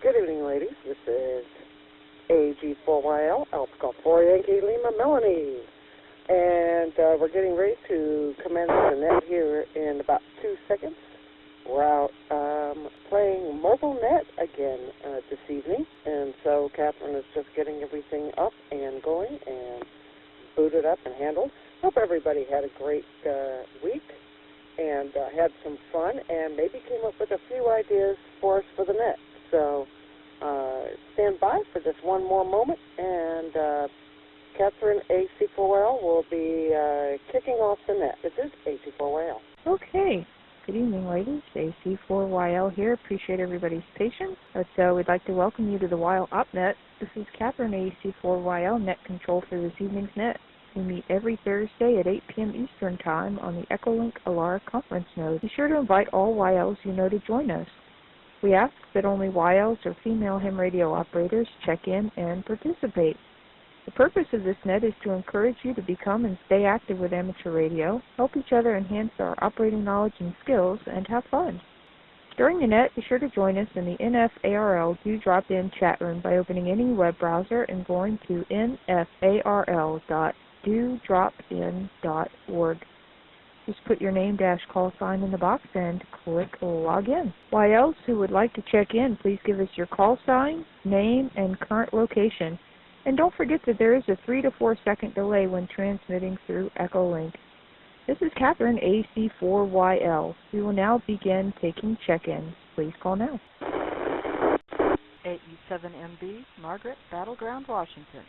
Good evening, ladies. This is AG4YL, Alpha Golf 4 Yankee Lima Melanie. And we're getting ready to commence the net here in about 2 seconds. We're out playing mobile net again this evening. And so Catherine is just getting everything up and going and booted up and handled. Hope everybody had a great week and had some fun and maybe came up with a few ideas for us for the net. So stand by for just one more moment, and Catherine AC4YL will be kicking off the net. This is AC4YL. Okay. Good evening, ladies. AC4YL here. Appreciate everybody's patience. So we'd like to welcome you to the YL OpNet. This is Catherine AC4YL, net control for this evening's net. We meet every Thursday at 8 p.m. Eastern Time on the Echolink ALARA Conference node. Be sure to invite all YLs you know to join us. We ask that only YLs or female ham radio operators check in and participate. The purpose of this net is to encourage you to become and stay active with amateur radio, help each other enhance our operating knowledge and skills, and have fun. During the net, be sure to join us in the NFARL Do Drop In chat room by opening any web browser and going to nfarl.dodropin.org. Just put your name -- call sign in the box and click log in. YLs who would like to check in, please give us your call sign, name, and current location. And don't forget that there is a 3 to 4 second delay when transmitting through Echolink. This is Catherine AC4YL. We will now begin taking check-ins. Please call now. AE7MB, Margaret, Battleground, Washington.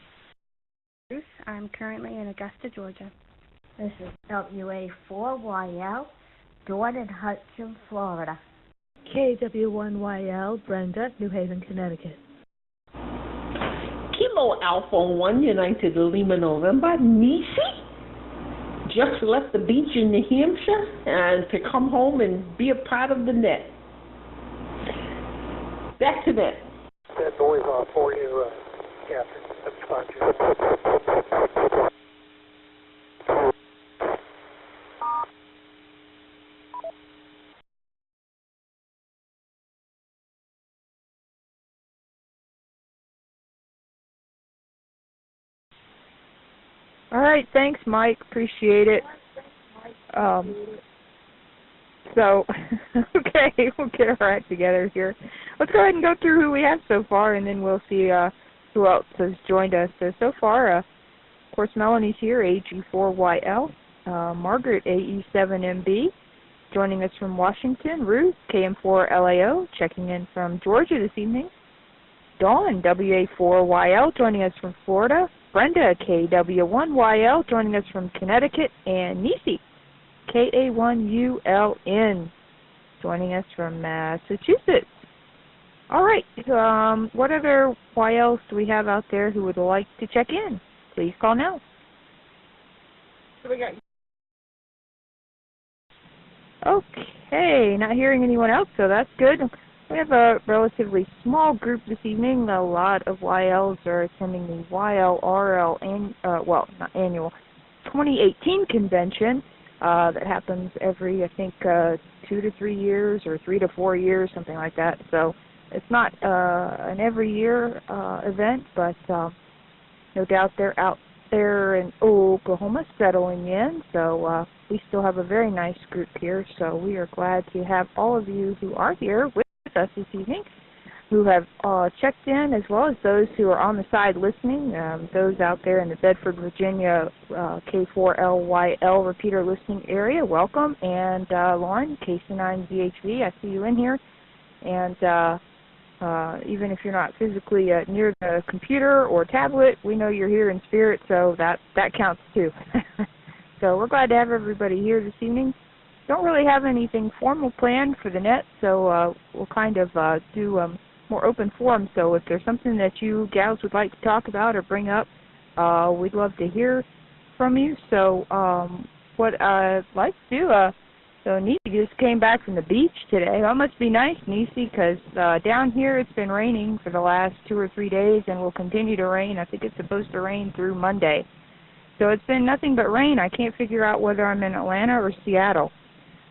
Bruce, I'm currently in Augusta, Georgia. This is WA4YL, Dawn in Hudson, Florida. KW1YL, Brenda, New Haven, Connecticut. Kilo Alpha 1, United Lima, November, Nisi. Just left the beach in New Hampshire and to come home and be a part of the net. Back to net. That noise off for you, Catherine. That's fine. All right, thanks, Mike. Appreciate it. Okay, we'll get our act together here. Let's go ahead and go through who we have so far, and then we'll see who else has joined us. So far, of course, Melanie's here, AG4YL. Margaret, AE7MB, joining us from Washington. Ruth, KM4LAO, checking in from Georgia this evening. Dawn, WA4YL, joining us from Florida. Brenda, KW1YL, joining us from Connecticut. And Nisi, KA1ULN, joining us from Massachusetts. All right, what other YLs do we have out there who would like to check in? Please call now. What do we got? Okay, not hearing anyone else, so that's good. We have a relatively small group this evening. A lot of YLs are attending the YLRL, not annual, 2018 convention that happens every, I think, 2 to 3 years or 3 to 4 years, something like that. So it's not an every year event, but no doubt they're out there in Oklahoma settling in. So we still have a very nice group here. So we are glad to have all of you who are here with us this evening, who have checked in, as well as those who are on the side listening, those out there in the Bedford, Virginia K4LYL repeater listening area, welcome. And Lauren, KC9VHV, I see you in here. And even if you're not physically near the computer or tablet, we know you're here in spirit, so that counts too. So we're glad to have everybody here this evening. Don't really have anything formal planned for the net, so we'll kind of do more open forum. So if there's something that you gals would like to talk about or bring up, we'd love to hear from you. So what I'd like to do, so Nisi just came back from the beach today. That must be nice, Nisi, because down here it's been raining for the last 2 or 3 days and will continue to rain. I think it's supposed to rain through Monday. So it's been nothing but rain. I can't figure out whether I'm in Atlanta or Seattle.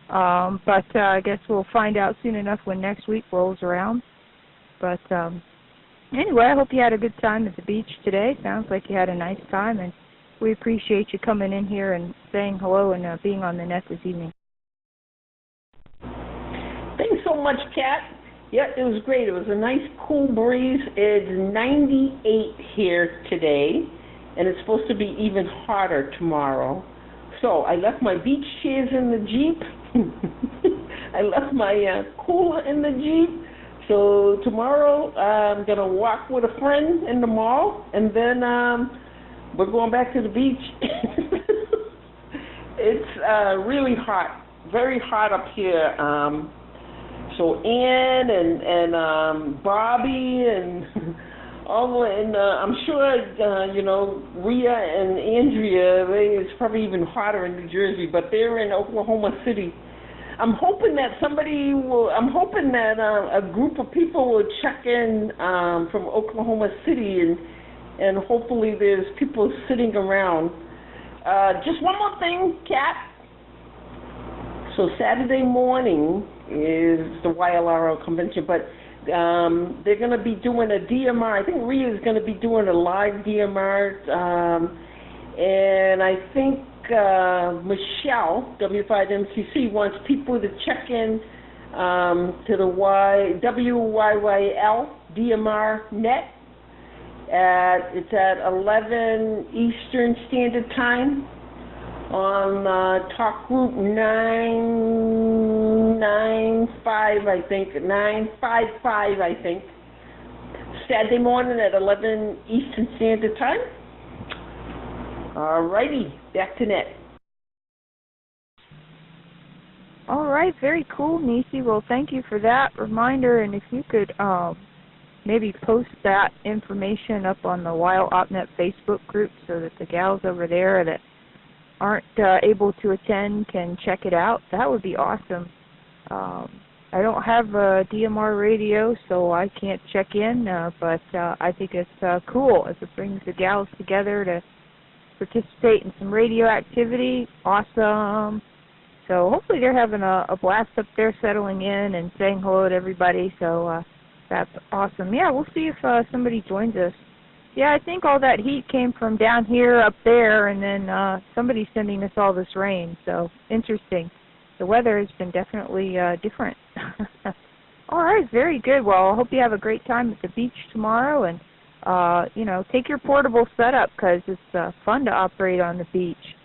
But I guess we'll find out soon enough when next week rolls around. But anyway, I hope you had a good time at the beach today. Sounds like you had a nice time, and we appreciate you coming in here and saying hello and being on the net this evening. Thanks so much, Kat. Yeah, it was great. It was a nice cool breeze. It's 98 here today, and it's supposed to be even hotter tomorrow. So I left my beach chairs in the Jeep. I left my cooler in the Jeep. So tomorrow I'm going to walk with a friend in the mall, and then we're going back to the beach. It's really hot, very hot up here. So Ann and Bobby and I'm sure Rhea and Andrea. It's probably even hotter in New Jersey, but they're in Oklahoma City. I'm hoping that a group of people will check in from Oklahoma City, and hopefully there's people sitting around. Just one more thing, Kat. So Saturday morning is the ALARA convention, but they're going to be doing a DMR. I think Rhea is going to be doing a live DMR, and I think Michelle, W5MCC, wants people to check in to the WYYL DMR net. It's at 11 Eastern Standard Time on talk group 995, I think, 955, I think. Saturday morning at 11 Eastern Standard Time. All righty, back to net. All right, very cool, Nisi. Well, thank you for that reminder, and if you could maybe post that information up on the WildOpNet Facebook group so that the gals over there that aren't able to attend can check it out, that would be awesome. I don't have a DMR radio, so I can't check in, but I think it's cool if it brings the gals together to participate in some radio activity. Awesome. So hopefully they're having a blast up there, settling in and saying hello to everybody, so that's awesome. Yeah, we'll see if somebody joins us. Yeah, I think all that heat came from down here up there, and then somebody's sending us all this rain, so interesting. The weather has been definitely different. All right, very good. Well, I hope you have a great time at the beach tomorrow, and take your portable setup because it's fun to operate on the beach.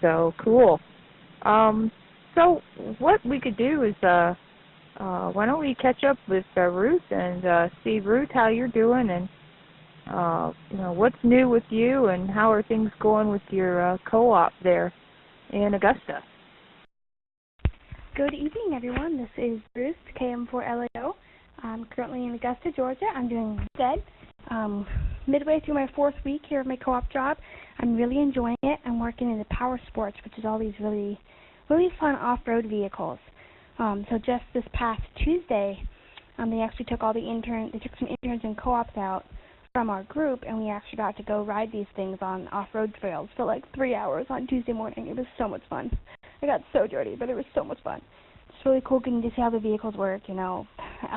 So cool. So what we could do is, why don't we catch up with Ruth and see, Ruth, how you're doing, and what's new with you, and how are things going with your co-op there in Augusta? Good evening, everyone. This is Bruce, KM4LAO. I'm currently in Augusta, Georgia. I'm doing good. Midway through my 4th week here of my co-op job. I'm really enjoying it. I'm working in the power sports, which is all these really, really fun off-road vehicles. So just this past Tuesday, they actually took all the interns. They took some interns and co-ops out from our group, and we actually got to go ride these things on off-road trails for like 3 hours on Tuesday morning. It was so much fun. I got so dirty, but it was so much fun. It's really cool getting to see how the vehicles work. I'll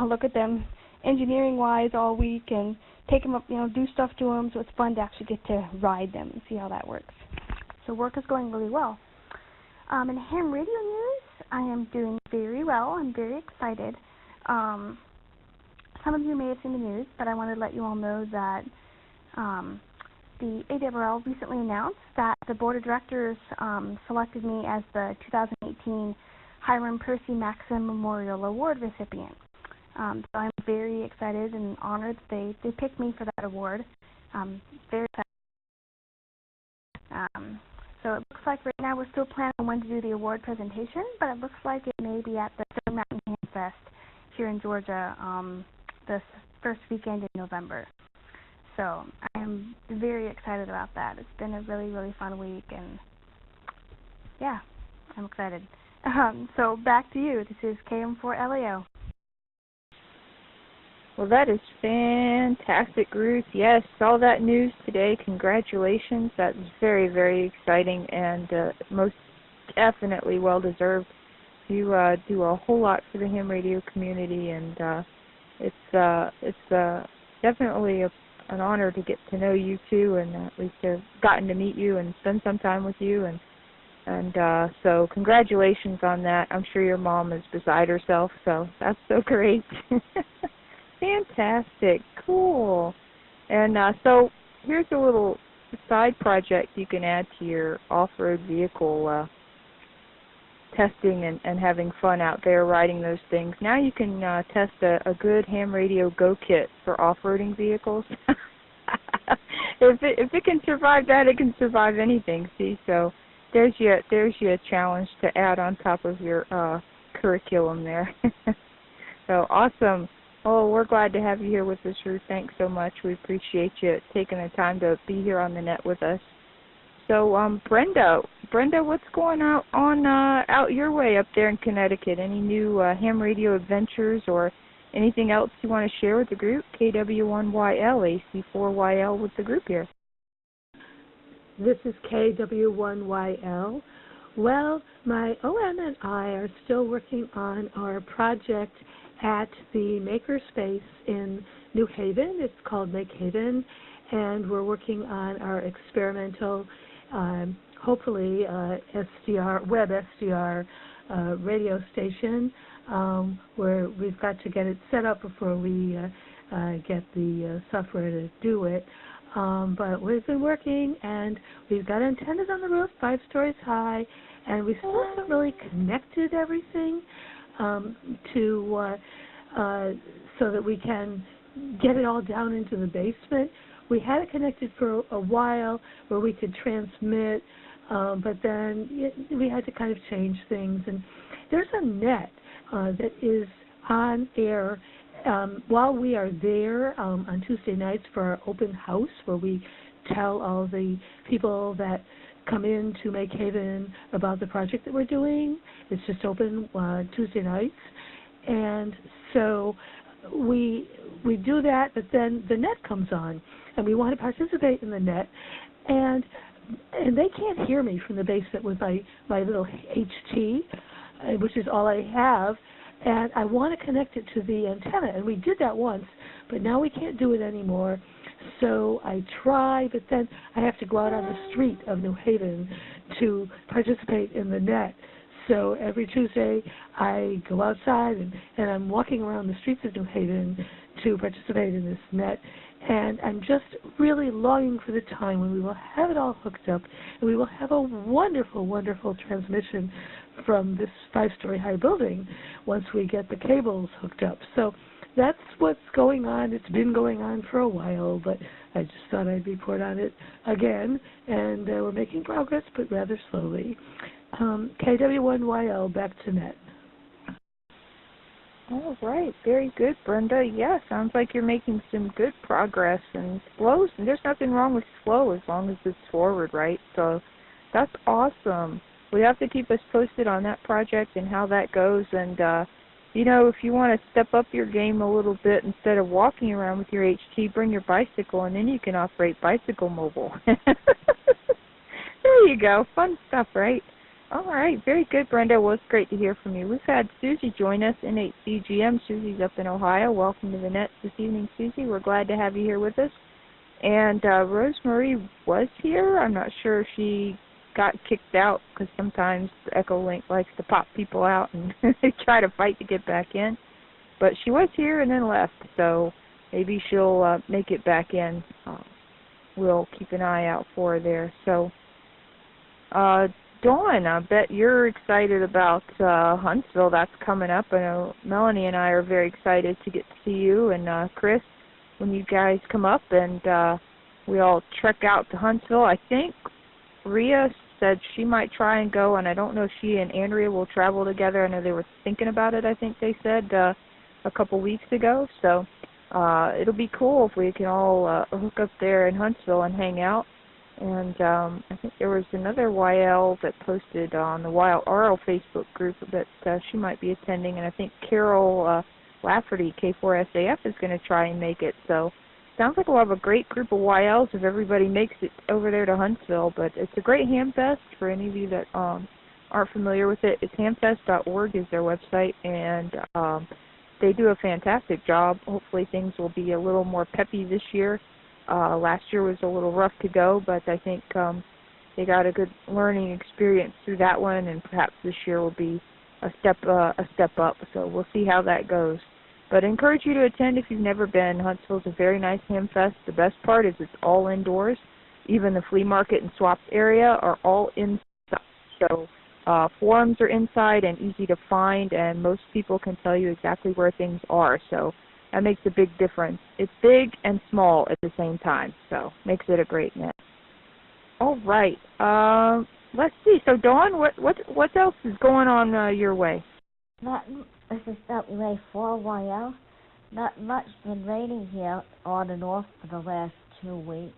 look at them engineering-wise all week and take them up, do stuff to them. So it's fun to actually get to ride them and see how that works. So work is going really well. In ham radio news, I am doing very well. I'm very excited. Some of you may have seen the news, but I wanted to let you all know that the AWL recently announced that the Board of Directors selected me as the 2018 Hiram Percy Maxim Memorial Award recipient. So I'm very excited and honored that they picked me for that award. Very excited. So it looks like right now we're still planning on when to do the award presentation, but it looks like it may be at the Stone Mountain Ham Fest here in Georgia the first weekend in November. So I am very excited about that. It's been a really, really fun week, and yeah, I'm excited. So back to you. This is KM4LAO. Well, that is fantastic, Ruth. Yes, saw that news today. Congratulations. That's very, very exciting and most definitely well-deserved. You do a whole lot for the ham radio community, and it's definitely an honor to get to know you too, and at least have gotten to meet you and spend some time with you, and so congratulations on that. I'm sure your mom is beside herself, so that's so great. Fantastic, cool. And so here's a little side project you can add to your off-road vehicle testing and having fun out there riding those things. Now you can test a good ham radio go kit for off-roading vehicles. If it can survive that, it can survive anything. See, so there's your challenge to add on top of your curriculum there. So awesome. Oh, we're glad to have you here with us, Ruth. Thanks so much. We appreciate you taking the time to be here on the net with us. So, Brenda, what's going on out your way up there in Connecticut? Any new ham radio adventures or anything else you want to share with the group? KW1YL, AC4YL with the group here. This is KW1YL. Well, my OM and I are still working on our project at the Makerspace in New Haven. It's called Make Haven, and we're working on our experimental, hopefully SDR, web SDR radio station, where we've got to get it set up before we get the software to do it. But we've been working, and we've got antennas on the roof, 5 stories high, and we still haven't really connected everything so that we can get it all down into the basement. We had it connected for a while where we could transmit, but then we had to kind of change things. And there's a net that is on air while we are there on Tuesday nights for our open house, where we tell all the people that come in to Make Haven about the project that we're doing. It's just open Tuesday nights. And so we do that, but then the net comes on, and we want to participate in the net. And they can't hear me from the basement with my little HT, which is all I have. And I want to connect it to the antenna, and we did that once, but now we can't do it anymore. So I try, but then I have to go out on the street of New Haven to participate in the net. So every Tuesday I go outside, and I'm walking around the streets of New Haven to participate in this net. And I'm just really longing for the time when we will have it all hooked up, and we will have a wonderful, wonderful transmission from this 5-story high building once we get the cables hooked up. So that's what's going on. It's been going on for a while, but I just thought I'd report on it again. And we're making progress, but rather slowly. KW1YL, back to net. All right, very good, Brenda. Yeah, sounds like you're making some good progress, and slow. There's nothing wrong with slow as long as it's forward, right? So that's awesome. We have to keep us posted on that project and how that goes. And you know, if you want to step up your game a little bit, instead of walking around with your HT, bring your bicycle, and then you can operate bicycle mobile. There you go. Fun stuff, right? All right, very good, Brenda. Well, it's great to hear from you. We've had Susie join us in N8CGM. Susie's up in Ohio. Welcome to the net this evening, Susie. We're glad to have you here with us. And Rosemarie was here. I'm not sure if she got kicked out, because sometimes the Echo Link likes to pop people out and they try to fight to get back in. But she was here and then left, so maybe she'll make it back in. We'll keep an eye out for her there. So, Dawn, I bet you're excited about Huntsville. That's coming up. I know Melanie and I are very excited to get to see you and Chris when you guys come up, and we all trek out to Huntsville. I think Rhea said she might try and go, and I don't know if she and Andrea will travel together. I know they were thinking about it, I think they said, a couple weeks ago. So it'll be cool if we can all hook up there in Huntsville and hang out. And I think there was another YL that posted on the YL Facebook group that she might be attending, and I think Carol Lafferty, K4SAF, is going to try and make it. So sounds like we'll have a great group of YLs if everybody makes it over there to Huntsville. But it's a great hamfest for any of you that aren't familiar with it. It's hamfest.org is their website, and they do a fantastic job. Hopefully things will be a little more peppy this year. Last year was a little rough to go, but I think they got a good learning experience through that one, and perhaps this year will be a step up. So we'll see how that goes. But I encourage you to attend if you've never been. Huntsville's a very nice ham fest. The best part is it's all indoors. Even the flea market and swaps area are all inside. So forums are inside and easy to find, and most people can tell you exactly where things are. So that makes a big difference. It's big and small at the same time, so makes it a great mix. All right. Let's see. So Dawn, what else is going on your way? This is WA4YL. Not much been raining here on and off for the last 2 weeks.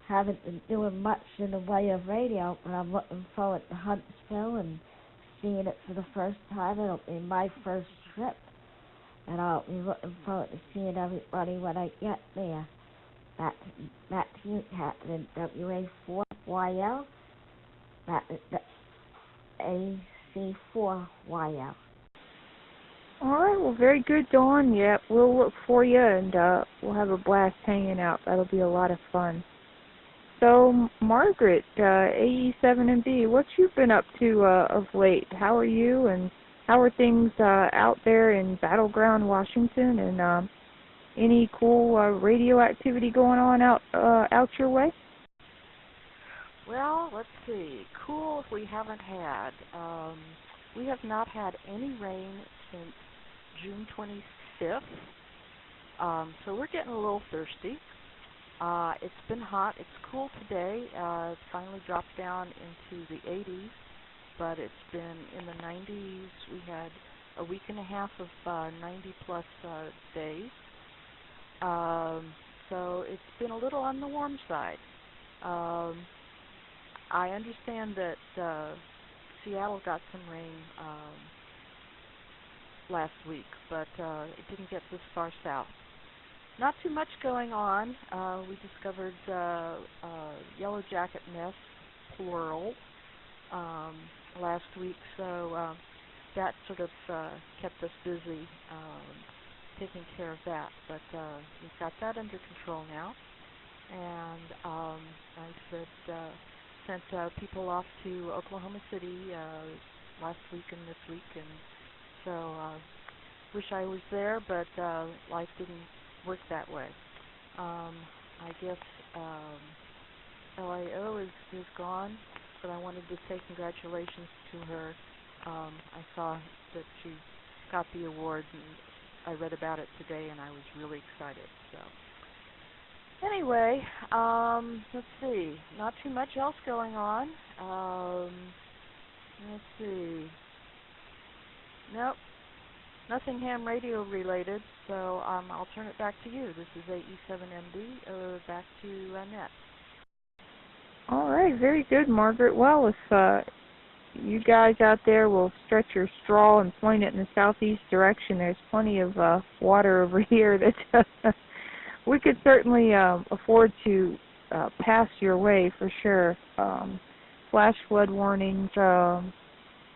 Haven't been doing much in the way of radio, but I'm looking forward to Huntsville and seeing it for the first time. It'll be my first trip, and I'll be looking forward to seeing everybody when I get there. Back to you, Captain. WA4YL. That's AC4YL. All right, well, very good, Dawn. Yeah, we'll look for you, and we'll have a blast hanging out. That'll be a lot of fun. So, Margaret, AE7MB, what you been up to of late? How are you, and how are things out there in Battleground, Washington, and any cool radio activity going on out your way? Well, let's see. Cool we haven't had. We have not had any rain since June 25th, so we're getting a little thirsty. It's been hot. It's cool today. It's finally dropped down into the 80s, but it's been in the 90s. We had a week and a half of 90-plus days. So it's been a little on the warm side. I understand that Seattle got some rain last week, but it didn't get this far south. Not too much going on. We discovered yellow jacket nests, plural, last week, so that sort of kept us busy taking care of that. But we've got that under control now, and I sent people off to Oklahoma City last week and this week, and so wish I was there, but life didn't work that way. I guess LAO is gone, but I wanted to say congratulations to her. I saw that she got the award, and I read about it today, and I was really excited. So anyway, let's see. Not too much else going on. Let's see. Nope. Nothing ham radio related, so I'll turn it back to you. This is AE7MD, back to Annette. All right, very good, Margaret. Well, if you guys out there will stretch your straw and point it in the southeast direction, there's plenty of water over here that we could certainly afford to pass your way for sure. Flash flood warnings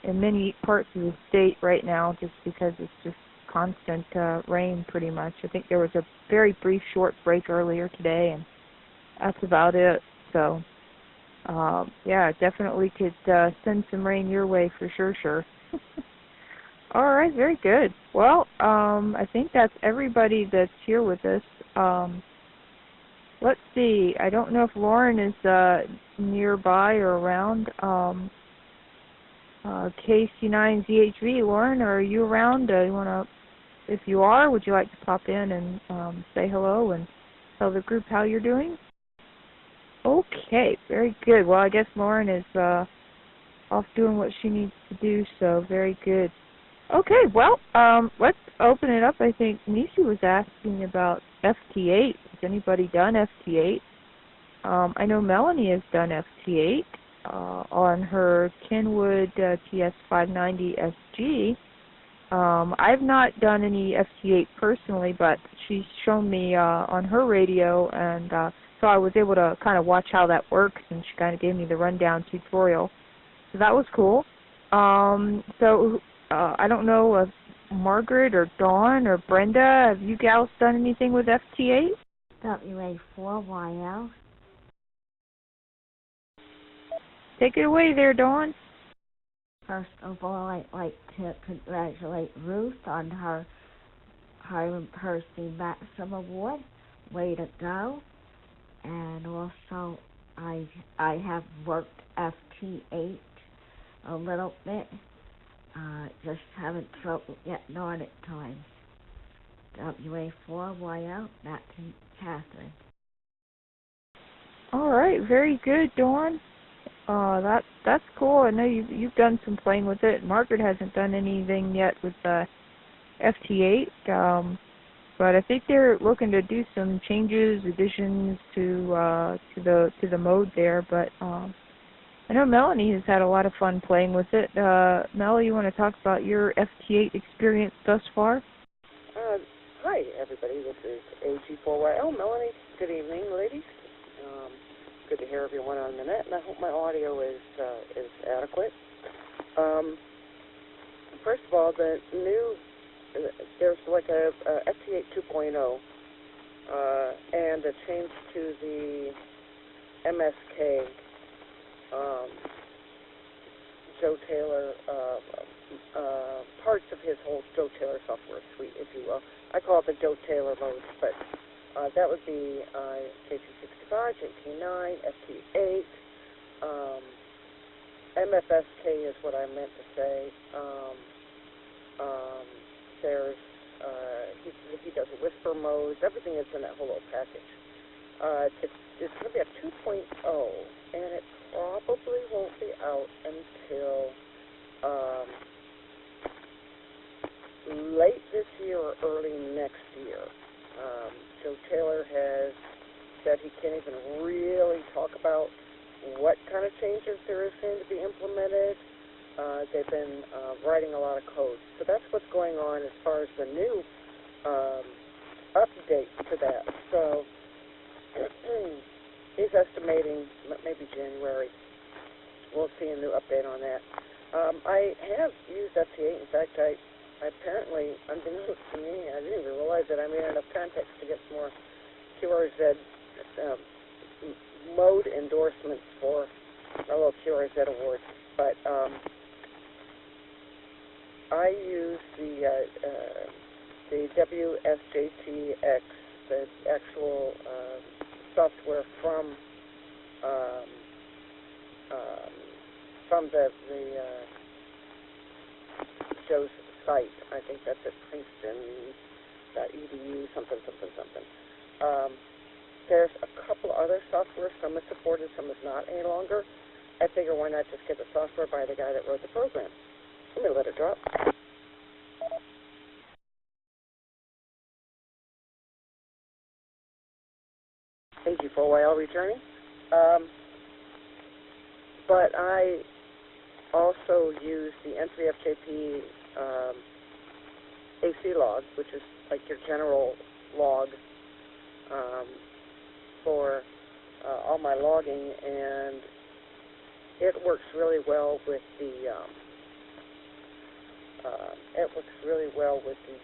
in many parts of the state right now, just because it's just constant rain pretty much. I think there was a very brief short break earlier today, and that's about it. So yeah, definitely could send some rain your way for sure. All right, very good. Well, I think that's everybody that's here with us. Let's see. I don't know if Lauren is nearby or around. KC9ZHV, Lauren, are you around? You wanna, if you are, would you like to pop in and say hello and tell the group how you're doing? Okay, very good. Well, I guess Lauren is off doing what she needs to do, so very good. Okay, well, let's open it up. I think Nisi was asking about FT8. Has anybody done FT8? I know Melanie has done FT8 on her Kenwood TS590 SG. I've not done any FT8 personally, but she's shown me on her radio, and so I was able to kind of watch how that works, and she kind of gave me the rundown tutorial. So that was cool. So I don't know if Margaret or Dawn or Brenda, have you gals done anything with FT8? WA4YL. Take it away there, Dawn. First of all, I'd like to congratulate Ruth on her C Maxim Award. Way to go. And also, I have worked FT8 a little bit. Just haven't trouble getting on at times. WA4YL, that's Catherine. All right, very good, Dawn. That's cool. I know you've done some playing with it. Margaret hasn't done anything yet with FT8, but I think they're looking to do some changes, additions to the mode there. But I know Melanie has had a lot of fun playing with it. Mel, you want to talk about your FT8 experience thus far? Hi, everybody. This is AG4YL. Melanie. Good evening, ladies. Good to hear everyone on the net, and I hope my audio is adequate. First of all, the new there's like a FT8 2.0 and a change to the MSK Joe Taylor parts of his whole Joe Taylor software suite, if you will. I call it the Joe Taylor mode, but that would be JT65, JT9, FT8, MFSK is what I meant to say. There's he does whisper modes. Everything is in that whole little package. It's going to be a 2.0, and it probably won't be out until late this year or early next year. Joe Taylor has said he can't even really talk about what kind of changes there is going to be implemented. They've been writing a lot of code. So that's what's going on as far as the new update to that. So he's estimating maybe January. We'll see a new update on that. I have used FT8. In fact, I apparently, unbeknownst to me, I didn't even realize that I made enough contacts to get some more QRZ mode endorsements for my little QRZ awards. But I use the WSJTX, the actual software from the Joe's site. I think that's at Princeton.edu, something. There's a couple other software. Some is supported, some is not any longer. I figure why not just get the software by the guy that wrote the program. Let me let it drop. Thank you for a while returning. But I also use the N3FJP AC log, which is like your general log for all my logging, and it works really well with the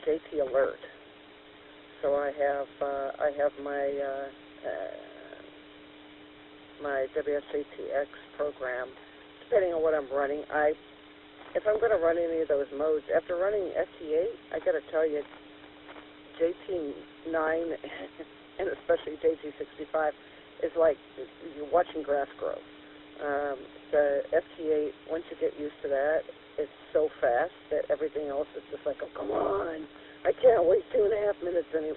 JT Alert. So I have my WSJTX program. Depending on what I'm running, if I'm going to run any of those modes, after running FT8, I got to tell you, JT9 and especially JT65 is like you're watching grass grow. The FT8, once you get used to that, it's so fast that everything else is just like, oh, come on. I can't wait 2.5 minutes and, 8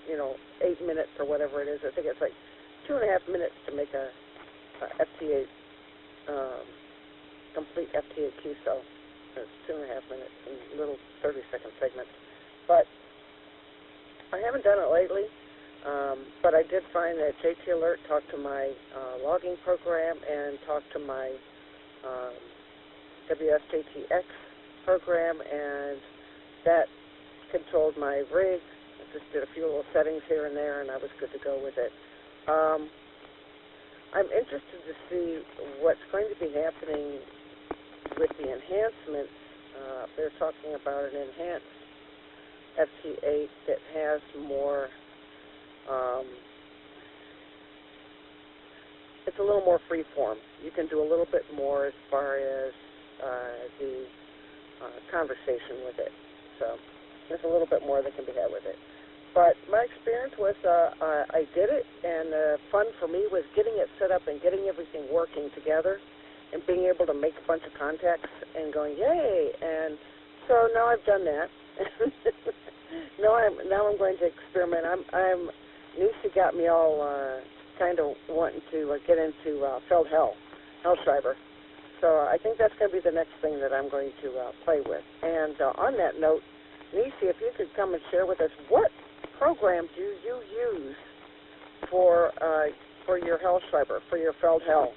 minutes or whatever it is. I think it's like 2.5 minutes to make a FT8, complete FT8 QSO. It's 2.5 minutes in little 30-second segments. But I haven't done it lately. But I did find that JT Alert talked to my logging program and talked to my WSJTX program, and that controlled my rig. I just did a few little settings here and there, and I was good to go with it. I'm interested to see what's going to be happening with the enhancements. They're talking about an enhanced FT8 that has more, it's a little more free form. You can do a little bit more as far as the conversation with it. So there's a little bit more that can be had with it. But my experience was I did it, and the fun for me was getting it set up and getting everything working together and being able to make a bunch of contacts and going, yay! And so now I've done that. now I'm going to experiment. Nisi got me all kind of wanting to get into Hellschreiber. So I think that's going to be the next thing that I'm going to play with. And on that note, Nisi, if you could come and share with us, what program do you use for your Hellschreiber, for your Feldhell?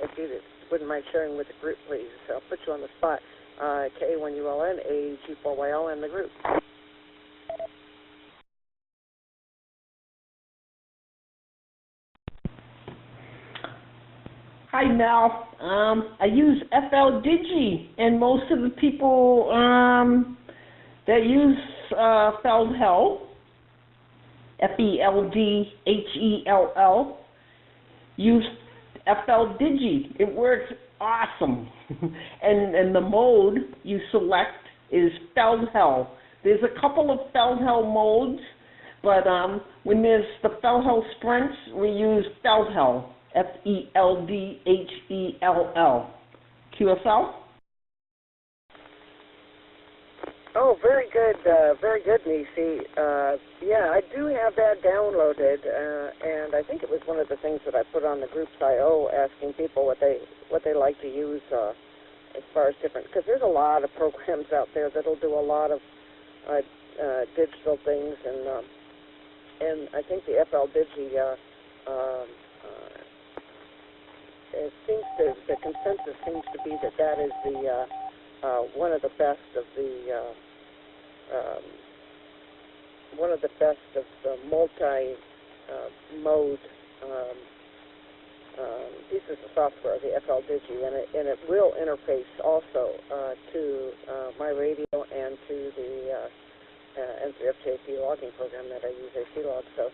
If you wouldn't mind sharing with the group, please. I'll put you on the spot. K1ULN, AG4YL, and the group. Hi, Mel. I use FL Digi, and most of the people that use Feldhell, FELDHELL, use FL Digi. It works awesome. and the mode you select is Feldhell. There's a couple of Feldhell modes, but when there's the Feldhell sprints, we use Feldhell, FELDHELL. QSL? Oh, very good, Nisi. Yeah, I do have that downloaded, and I think it was one of the things that I put on the group's I/O, asking people what they like to use as far as different, because there's a lot of programs out there that'll do a lot of digital things, and I think the FL Digi, it seems the consensus seems to be that is the one of the best of the multi-mode pieces of software, the FL Digi, and it will interface also to my radio and to the FJP logging program that I use, AClog. So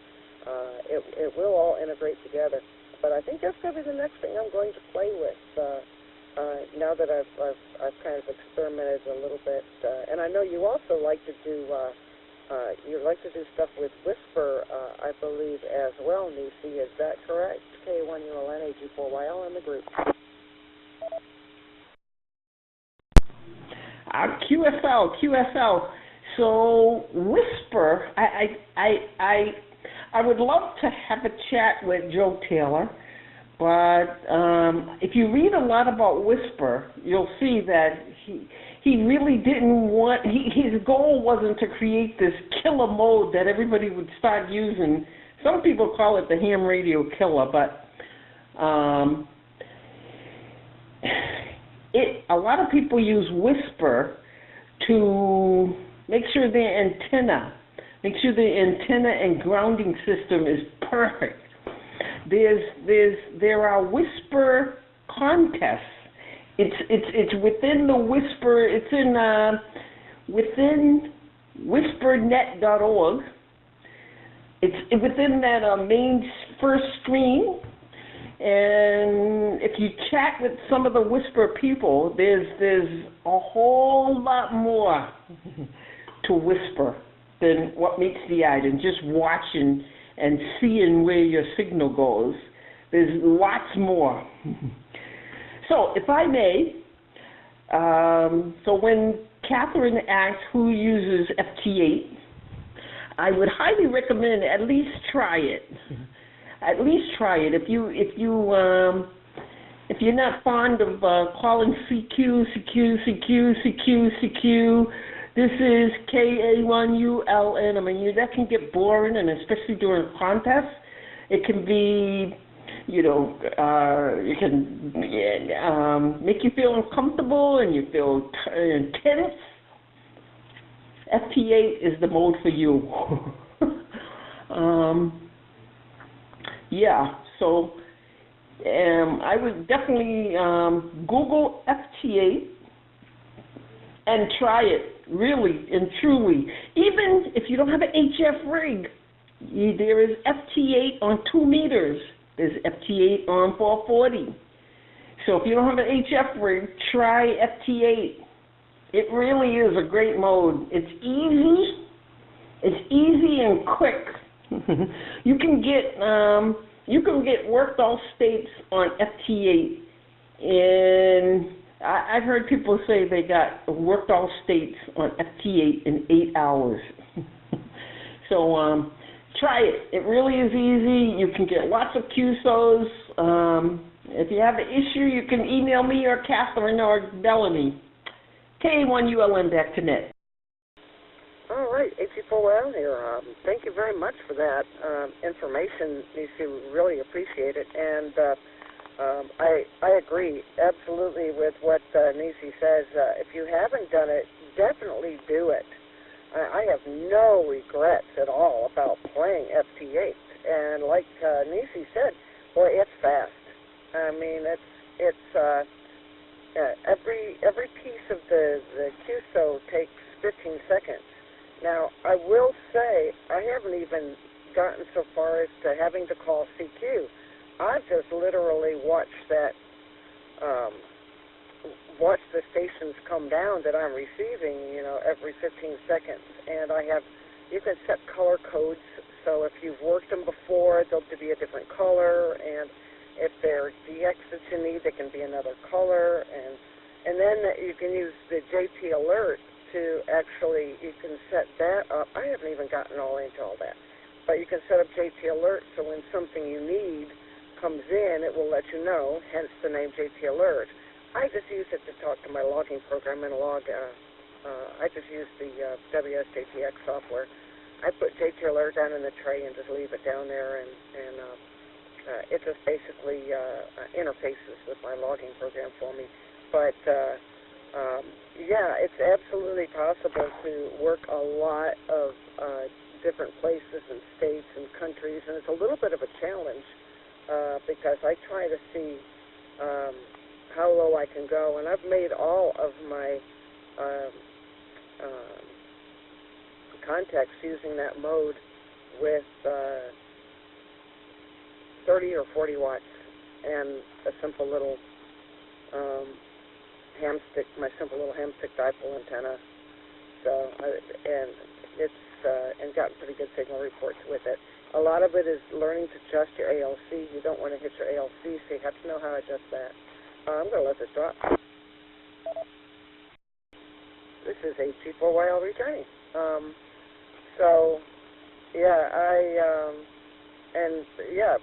it will all integrate together. But I think that's going to be the next thing I'm going to play with. Now that I've kind of experimented a little bit, and I know you also like to do stuff with Whisper, I believe, as well, Nisi. Is that correct? K1ULN, AG4YL in the group. QSL. So Whisper, I would love to have a chat with Joe Taylor. But if you read a lot about Whisper, you'll see that he really didn't want, his goal wasn't to create this killer mode that everybody would start using. Some people call it the ham radio killer, but a lot of people use Whisper to make sure their antenna and grounding system is perfect. There are Whisper contests. It's within the Whisper. It's in within whispernet.org. It's within that main first screen. And if you chat with some of the Whisper people, there's a whole lot more to Whisper than what meets the eye, than just watching and seeing where your signal goes. There's lots more. So, if I may, so when Catherine asks who uses FT8, I would highly recommend at least try it. At least try it. If you're not fond of calling CQ, this is KA1ULN. I mean, that can get boring, and especially during contests, it can be, it can make you feel uncomfortable and you feel tense. FT8 is the mode for you. So I would definitely Google FT8 and try it, really and truly. Even if you don't have an HF rig, there is FT8 on 2 meters. There's FT8 on 440. So if you don't have an HF rig, try FT8. It really is a great mode. It's easy. It's easy and quick. You can get worked all states on FT8, and I've heard people say they got worked all states on FT8 in 8 hours. So try it. It really is easy. You can get lots of QSOs. If you have an issue, you can email me or Catherine or Bellamy. K1ULN.net. All right, HE4L here. Thank you very much for that information, Nisi. Really appreciate it. And I agree absolutely with what Nisi says. If you haven't done it, definitely do it. I have no regrets at all about playing FT8. And like Nisi said, boy, it's fast. I mean, it's every piece of the QSO takes 15 seconds. Now, I will say I haven't even gotten so far as to having to call CQ. I've just literally watched the stations come down that I'm receiving, every 15 seconds. And you can set color codes, so if you've worked them before, they'll be a different color, and if they're DX that you need, they can be another color, and then you can use the JT alert to actually, you can set that up. I haven't even gotten all into all that, but you can set up JT alert, so when something you need comes in, it will let you know, hence the name JT alert. I just use it to talk to my logging program and log. I just use the WSJTX software. I put JT alert down in the tray and just leave it down there, and it just basically interfaces with my logging program for me. But yeah, it's absolutely possible to work a lot of different places and states and countries, and it's a little bit of a challenge because I try to see how low I can go, and I've made all of my contacts using that mode with 30 or 40 watts and a simple little my simple little hamstick dipole antenna. So, and it's and gotten pretty good signal reports with it. A lot of it is learning to adjust your ALC. You don't want to hit your ALC, so you have to know how to adjust that. I'm going to let this drop. This is HG4YL returning. So, yeah,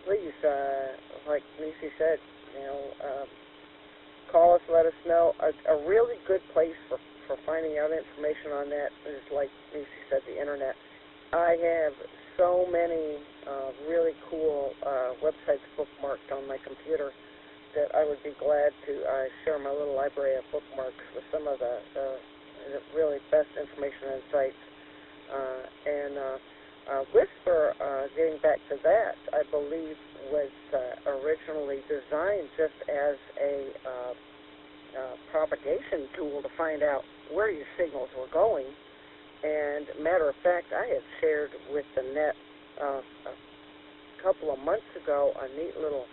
please, like Nisi said, call us, let us know. A really good place for finding out information on that is, like Nisi said, the internet. I have so many really cool websites bookmarked on my computer that I would be glad to share my little library of bookmarks with some of the really best information and sites. Whisper, getting back to that, I believe was originally designed just as a propagation tool to find out where your signals were going. And matter of fact, I had shared with the net a couple of months ago a neat little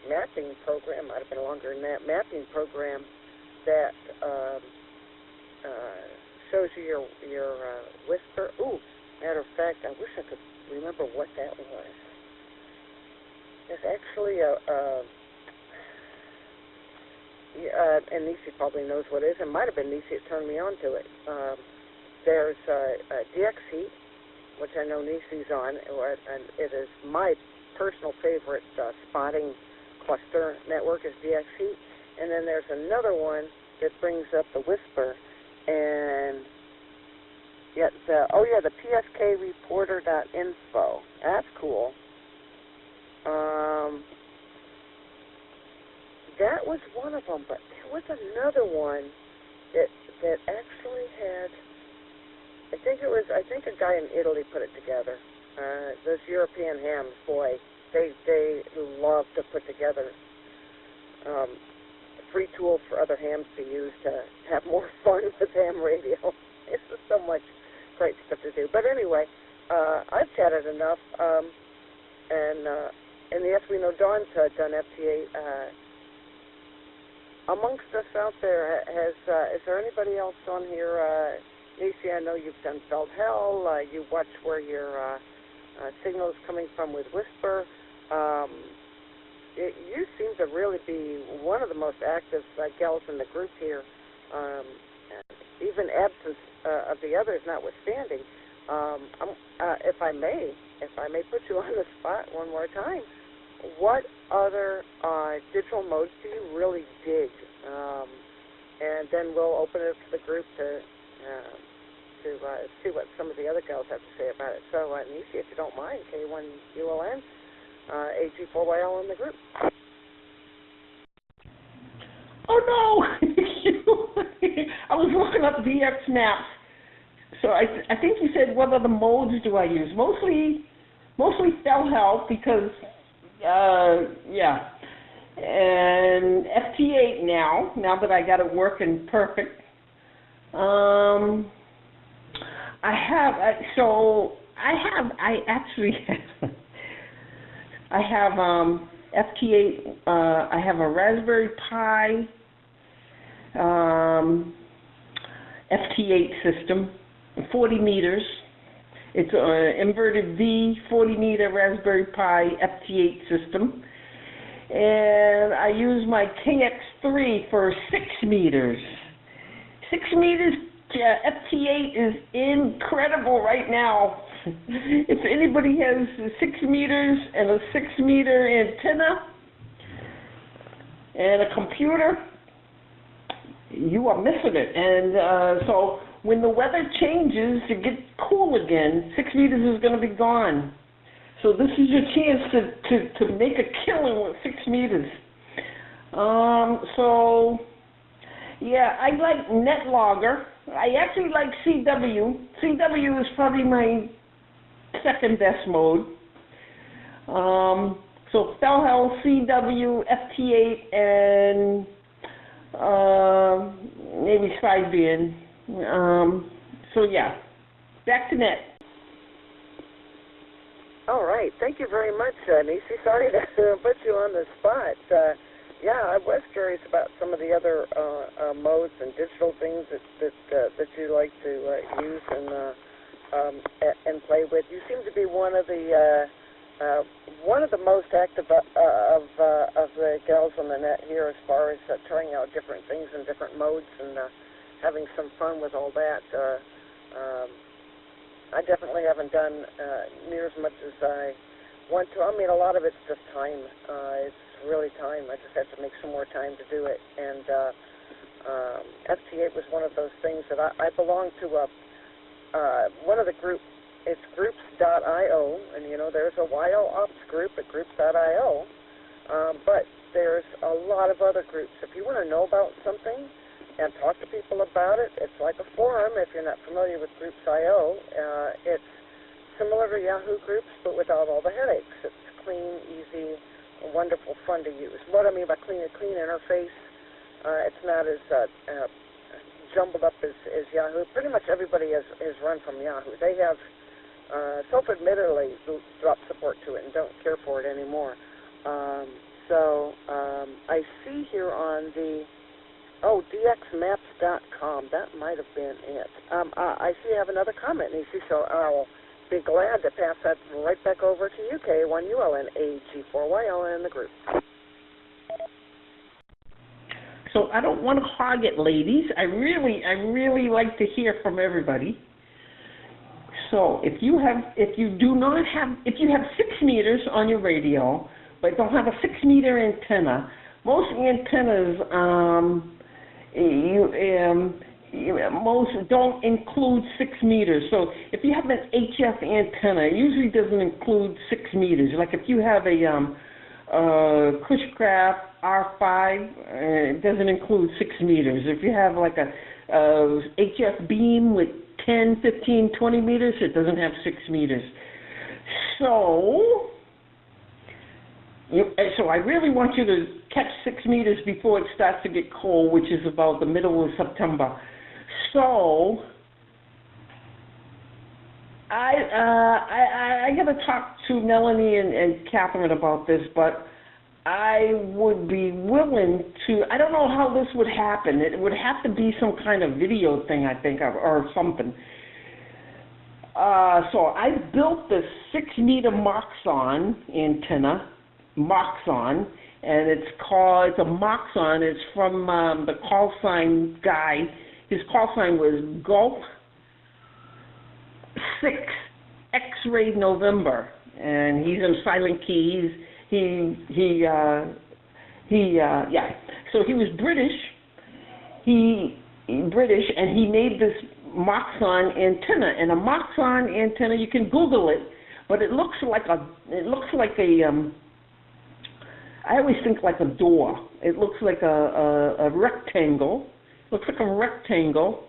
mapping program, might have been longer than that, mapping program that shows you your whisper. Ooh, matter of fact, I wish I could remember what that was. It's actually and Nisi probably knows what it is. It might have been Nisi that turned me on to it. There's DX Heat, which I know Nisi's on, and it is my personal favorite spotting cluster network is DX Heat. And then there's another one that brings up the whisper, and the pskreporter.info. That's cool. That was one of them, but there was another one that actually had. I think a guy in Italy put it together. Those European hams, boy, they love to put together free tools for other hams to use to have more fun with ham radio. It's just so much great stuff to do. But anyway, I've chatted enough, and yes, we know Dawn's done FT8. Amongst us out there, is there anybody else on here? Nisi, I know you've done Felt Hell. You watch where your signal is coming from with Whisper. You seem to really be one of the most active gals in the group here, even absence of the others notwithstanding. If I may put you on the spot one more time, what other digital modes do you really dig? And then we'll open it up to the group to see what some of the other gals have to say about it. So, Nisi, if you don't mind, K1ULN, AG4YL in the group. Oh, no! I was looking up VX maps. So I think you said, what other modes do I use? Mostly Cell Health because, yeah. And FT8 now that I got it working perfect. I have FT8, I have a Raspberry Pi FT8 system, 40 meters. It's an inverted V 40-meter Raspberry Pi FT8 system. And I use my KX3 for 6 meters. 6 meters FT8 is incredible right now. If anybody has 6 meters and a 6-meter antenna and a computer, you are missing it. And so when the weather changes to get cool again, 6 meters is going to be gone. So this is your chance to make a killing with 6 meters. So, yeah, I like NetLogger. I actually like CW. CW is probably my second best mode. So Cell CW, FT8, and maybe sideband. So yeah, back to net. All right, thank you very much, Nisi. Sorry to put you on the spot. Yeah, I was curious about some of the other modes and digital things that you like to use and play with. You seem to be one of the most active of the gals on the net here, as far as trying out different things and different modes and having some fun with all that. I definitely haven't done near as much as I want to. I mean, a lot of it's just time. It's really time. I just have to make some more time to do it. And FT8 was one of those things that I belong to one of the groups. It's groups.io, and there's a YL Ops group at groups.io, but there's a lot of other groups. If you want to know about something and talk to people about it, it's like a forum. If you're not familiar with groups.io, it's similar to Yahoo Groups, but without all the headaches. It's clean, easy, wonderful, fun to use. What I mean by clean interface, it's not as jumbled up as Yahoo. Pretty much everybody is run from Yahoo. They have self-admittedly dropped support to it and don't care for it anymore. So I see here on the dxmaps.com. That might have been it. I see you have another comment, Nisi, so I'll be glad to pass that right back over to you, K1ULN AG4YL in the group. So I don't want to hog it, ladies. I really like to hear from everybody. So if you have 6 meters on your radio, but don't have a 6-meter antenna, most antennas most don't include 6 meters. So if you have an HF antenna, it usually doesn't include 6 meters. Like if you have a Cushcraft R5, it doesn't include 6 meters. If you have like a HF beam with 10, 15, 20 meters, it doesn't have 6 meters. So So I really want you to catch 6 meters before it starts to get cold, which is about the middle of September. So I got to talk to Melanie and Catherine about this, but I would be willing to. I don't know how this would happen. It would have to be some kind of video thing, I think, or something. So I built this 6-meter Moxon antenna, Moxon, and it's a Moxon. It's from the call sign guy. His call sign was Golf 6 X-ray November, and he's in silent keys. Yeah. So he was British. British, and he made this Moxon antenna. And a Moxon antenna, you can Google it, but it looks like a. I always think like a door. It looks like a rectangle. Looks like a rectangle.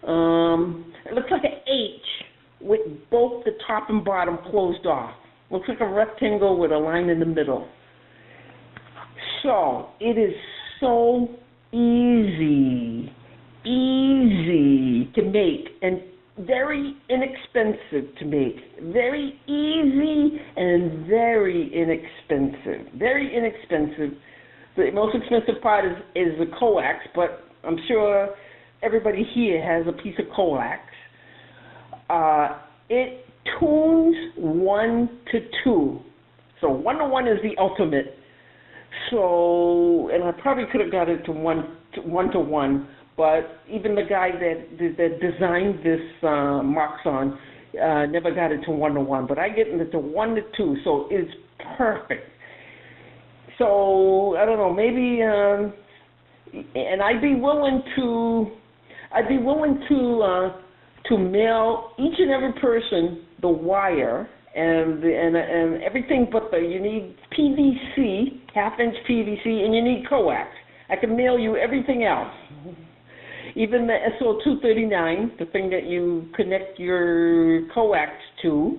It looks like an H with both the top and bottom closed off. Looks like a rectangle with a line in the middle. So it is so easy to make and very inexpensive to make. Very easy and very inexpensive. Very inexpensive. The most expensive part is the coax, but I'm sure everybody here has a piece of coax. It tunes 1 to 2. So 1 to 1 is the ultimate. So, and I probably could have got it to 1 to 1, but even the guy that designed this Moxon never got it to 1 to 1. But I get it to 1 to 2, so it's perfect. So I don't know, maybe, and I'd be willing to mail each and every person the wire and everything, but you need PVC, half-inch PVC, and you need coax. I can mail you everything else, even the SO239, the thing that you connect your coax to.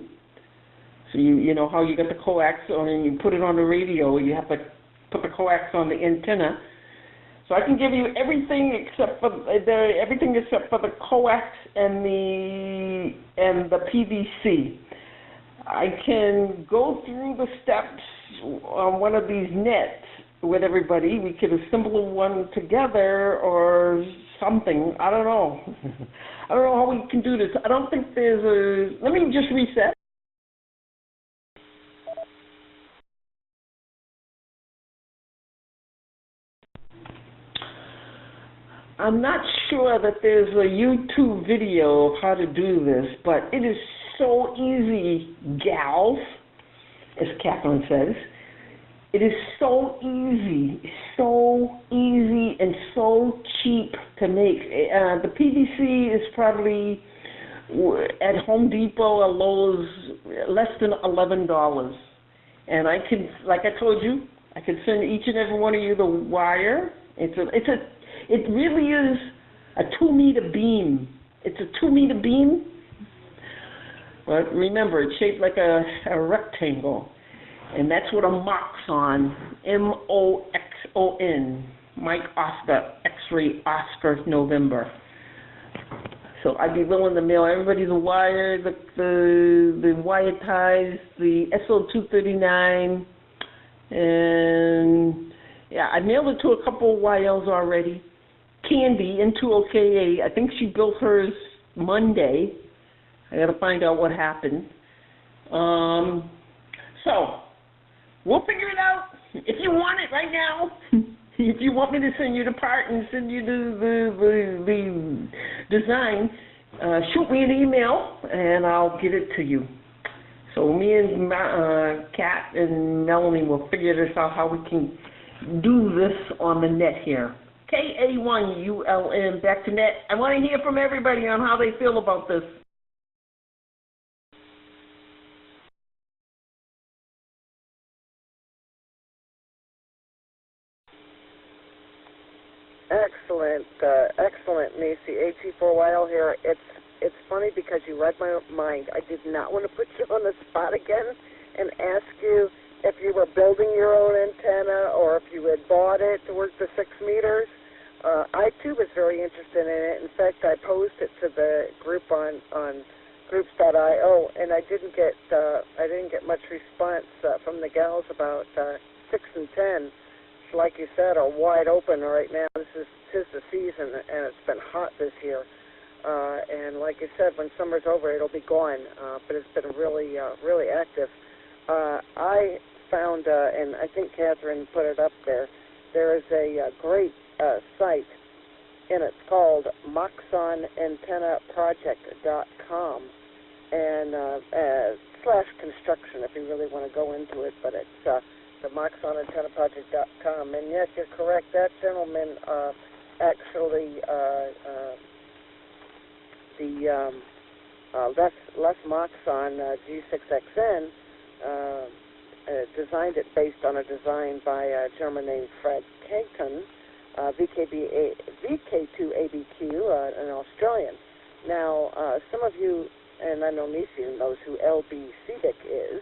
So you know how you got the coax on and you put it on the radio. You have to put the coax on the antenna. So I can give you everything except for the coax and the PVC. I can go through the steps on one of these nets with everybody. We could assemble one together or something. I don't know. I don't know how we can do this. I don't think there's a. Let me just reset. I'm not sure that there's a YouTube video of how to do this, but it is so easy, gals, as Catherine says. It is so easy and so cheap to make. The PVC is probably at Home Depot or Lowe's less than $11. And I can, like I told you, I can send each and every one of you the wire. It really is a 2-meter beam. It's a 2-meter beam, but remember, it's shaped like a rectangle, and that's what a Moxon, M-O-X-O-N, Mike Oscar, X-ray Oscar November. So I'd be willing to mail everybody the wire, the wire ties, the SO239, and yeah, I mailed it to a couple of YLs already. Candy, N2OKA, I think she built hers Monday. I got to find out what happened. So, we'll figure it out. If you want it right now, if you want me to send you the part and send you the design, shoot me an email and I'll get it to you. So me and Kat and Melanie will figure this out, how we can do this on the net here. KA1ULN, back to net. I want to hear from everybody on how they feel about this. Excellent, Macy. AT4YL here. It's funny because you read my mind. I did not want to put you on the spot again and ask you if you were building your own antenna or if you had bought it to work the 6 meters. I too was very interested in it. In fact, I posed it to the group on groups.io, and I didn't get much response from the gals about 6 and 10. Like you said, are wide open right now. Tis the season, and it's been hot this year. And like you said, when summer's over, it'll be gone. But it's been really active. I found, and I think Catherine put it up there. There is a great site, and it's called moxonantennaproject.com, and /construction if you really want to go into it. But it's the moxonantennaproject.com. And yes, you're correct. That gentleman actually Les Moxon G6XN designed it based on a design by a German named Fred Kayton, VK2ABQ, an Australian. Now, some of you, and I know Nisi knows who LB Seebeck is,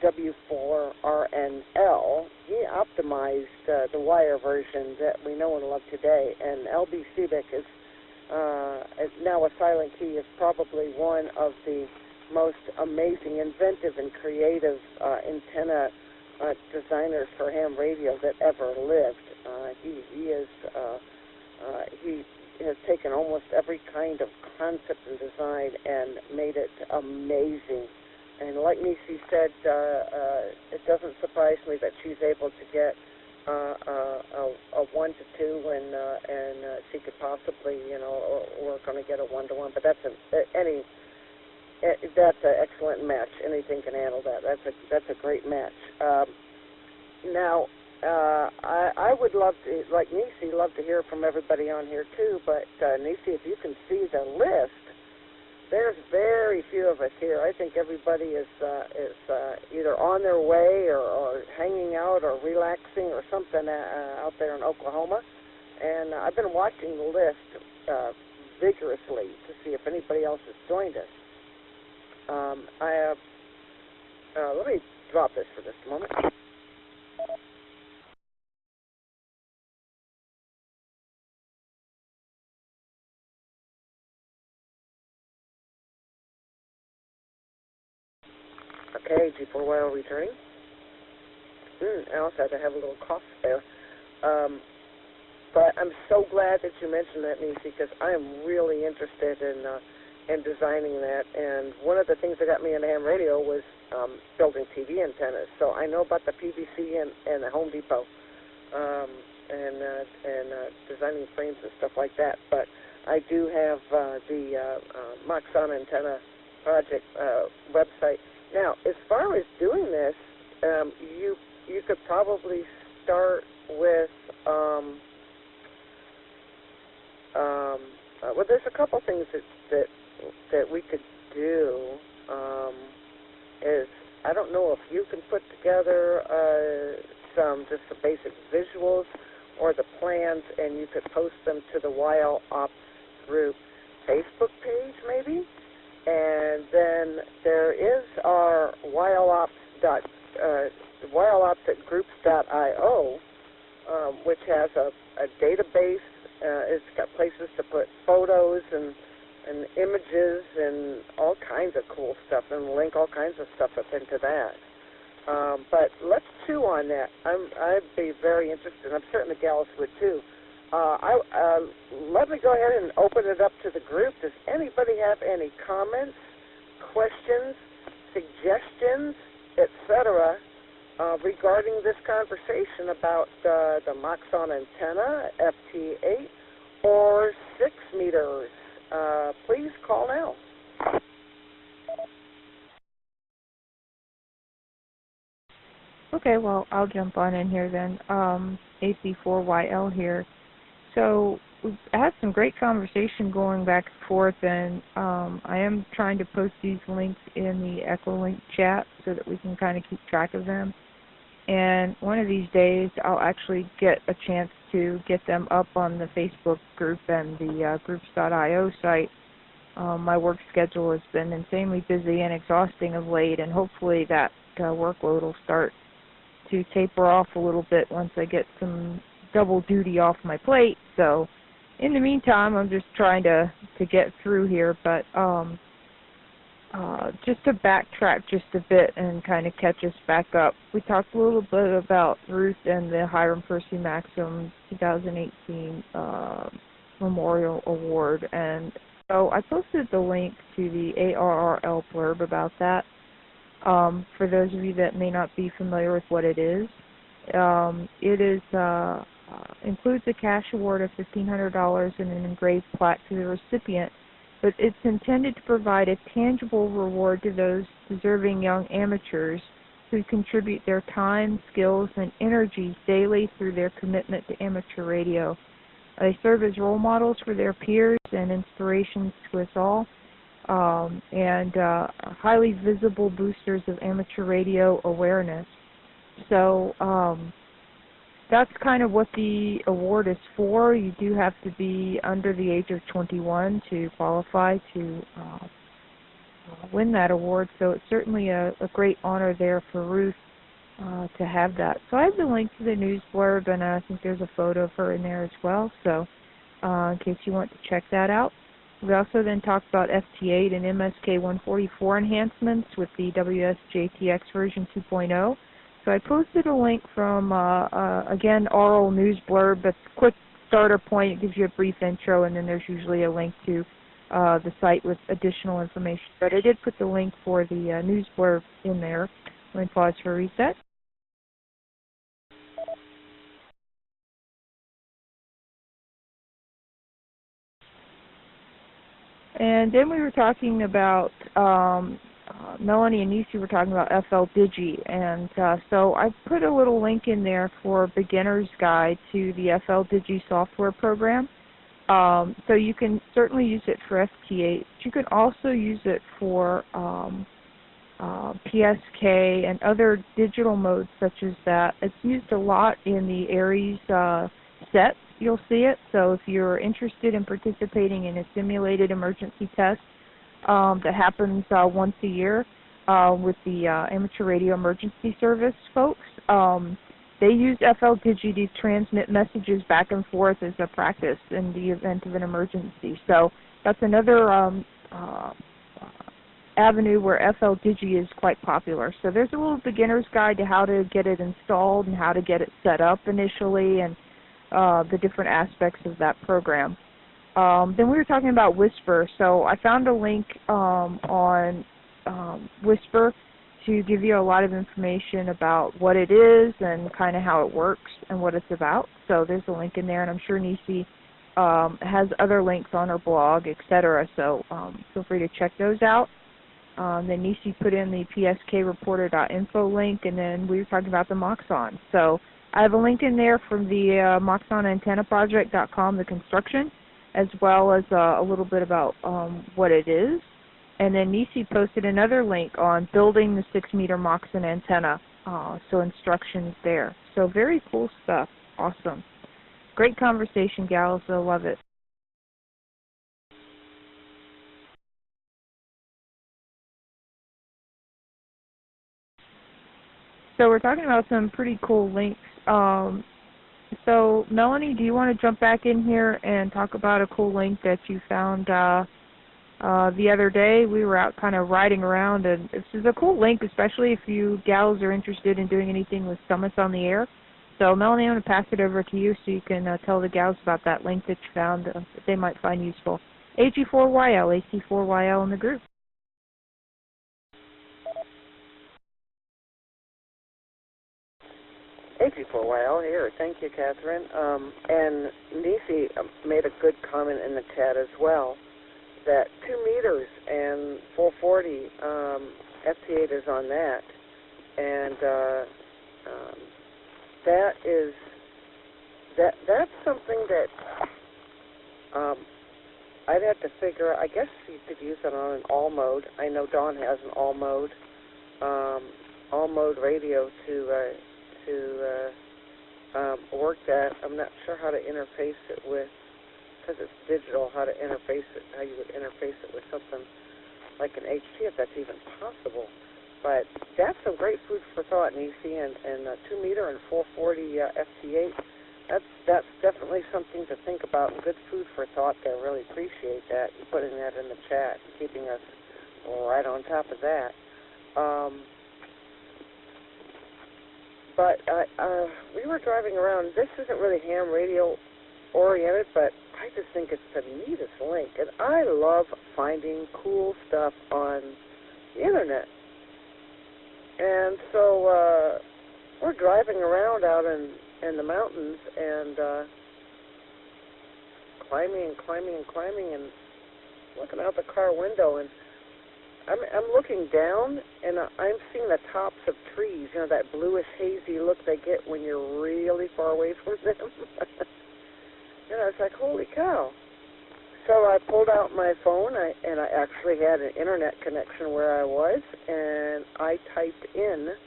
W4RNL. He optimized the wire version that we know and love today, and LB Seebeck is now a silent key, is probably one of the most amazing, inventive, and creative antenna designers for ham radio that ever lived. He has taken almost every kind of concept and design and made it amazing. And like Nisi said, it doesn't surprise me that she's able to get a 1 to 2, and she could possibly, work on to get a 1 to 1. But that's an excellent match. Anything can handle that. That's a great match. Now, I would love to, like Nisi, love to hear from everybody on here too. But Nisi, if you can see the list, there's very few of us here. I think everybody is either on their way or hanging out or relaxing or something out there in Oklahoma. And I've been watching the list vigorously to see if anybody else has joined us. Let me drop this for just a moment. Okay, G4YL returning. I also had to have a little cough there. But I'm so glad that you mentioned that, Nisi, because I am really interested in designing that. And one of the things that got me into ham radio was building TV antennas. So I know about the PVC and the Home Depot and designing frames and stuff like that. But I do have the Moxon Antenna Project website. Now, as far as doing this, you could probably start with well, there's a couple things that we could do. Is I don't know if you can put together some basic visuals or the plans, and you could post them to the YL Ops group Facebook page, maybe. And then there is our YLOps at groups.io, which has a database. It's got places to put photos and images and all kinds of cool stuff, and link all kinds of stuff up into that. But let's chew on that. I'd be very interested. I'm certain the gals would too. Let me go ahead and open it up to the group. Does anybody have any comments, questions, suggestions, etc., regarding this conversation about the Moxon antenna, FT8, or 6 meters? Please call now. Okay, well, I'll jump on in here then. AC4YL here. So we've had some great conversation going back and forth, and I am trying to post these links in the Echolink chat so that we can kind of keep track of them. And one of these days, I'll actually get a chance to get them up on the Facebook group and the groups.io site. My work schedule has been insanely busy and exhausting of late, and hopefully that workload will start to taper off a little bit once I get some double duty off my plate. So in the meantime, I'm just trying to get through here. But just to backtrack just a bit and kind of catch us back up, we talked a little bit about Ruth and the Hiram Percy Maxim 2018 Memorial Award. And so I posted the link to the ARRL blurb about that. For those of you that may not be familiar with what it is includes a cash award of $1,500 and an engraved plaque to the recipient, but it's intended to provide a tangible reward to those deserving young amateurs who contribute their time, skills, and energy daily through their commitment to amateur radio. They serve as role models for their peers and inspirations to us all, and highly visible boosters of amateur radio awareness. So that's kind of what the award is for. You do have to be under the age of 21 to qualify to win that award, so it's certainly a great honor there for Ruth to have that. So I have the link to the news blurb, and I think there's a photo of her in there as well, so in case you want to check that out. We also then talked about FT8 and MSK144 enhancements with the WSJTX version 2.0. So I posted a link from, again, oral news blurb. That's a quick starter point. It gives you a brief intro, and then there's usually a link to the site with additional information. But I did put the link for the news blurb in there. Let me pause for a reset. And then we were talking about, Melanie and Nisi were talking about FL Digi, and so I put a little link in there for a beginner's guide to the FL Digi software program. So you can certainly use it for FT8, but you can also use it for PSK and other digital modes such as that. It's used a lot in the Aries sets. You'll see it. So if you're interested in participating in a simulated emergency test that happens once a year with the Amateur Radio Emergency Service folks, they use FL Digi to transmit messages back and forth as a practice in the event of an emergency. So that's another avenue where FL Digi is quite popular. So there's a little beginner's guide to how to get it installed and how to get it set up initially, and the different aspects of that program. Then we were talking about Whisper. So I found a link on Whisper to give you a lot of information about what it is and kind of how it works and what it's about. So there's a link in there, and I'm sure Nisi has other links on her blog, etc. So feel free to check those out. Then Nisi put in the pskreporter.info link, and then we were talking about the Moxon. So I have a link in there from the MoxonAntennaProject.com, the construction, as well as a little bit about what it is. And then Nisi posted another link on building the 6-meter Moxon antenna, so instructions there. So very cool stuff. Awesome. Great conversation, gals. I love it. So we're talking about some pretty cool links. So Melanie, do you want to jump back in here and talk about a cool link that you found the other day? We were out kind of riding around, and this is a cool link, especially if you gals are interested in doing anything with Summits on the Air. So Melanie, I'm going to pass it over to you so you can tell the gals about that link that you found that they might find useful. AG4YL, AC4YL in the group. AG4YL here. Thank you, Catherine. And Nisi made a good comment in the chat as well, that 2 meters and 440 FT8 is on that, and that's something that I'd have to figure. I guess you could use it on an all mode. I know Dawn has an all mode radio to work that. I'm not sure how to interface it with, because it's digital, how to interface it, how you would interface it with something like an HT, if that's even possible. But that's some great food for thought, Nisi, and 2 meter and 440 FT8. That's definitely something to think about, and good food for thought there. Really appreciate that, you putting that in the chat, keeping us right on top of that. But we were driving around. This isn't really ham radio oriented, but I just think it's the neatest link. And I love finding cool stuff on the internet. And so we're driving around out in the mountains and climbing and looking out the car window, and I'm looking down, and I'm seeing the tops of trees, you know, that bluish, hazy look they get when you're really far away from them. And I was like, holy cow. So I pulled out my phone, and I actually had an internet connection where I was, and I typed in,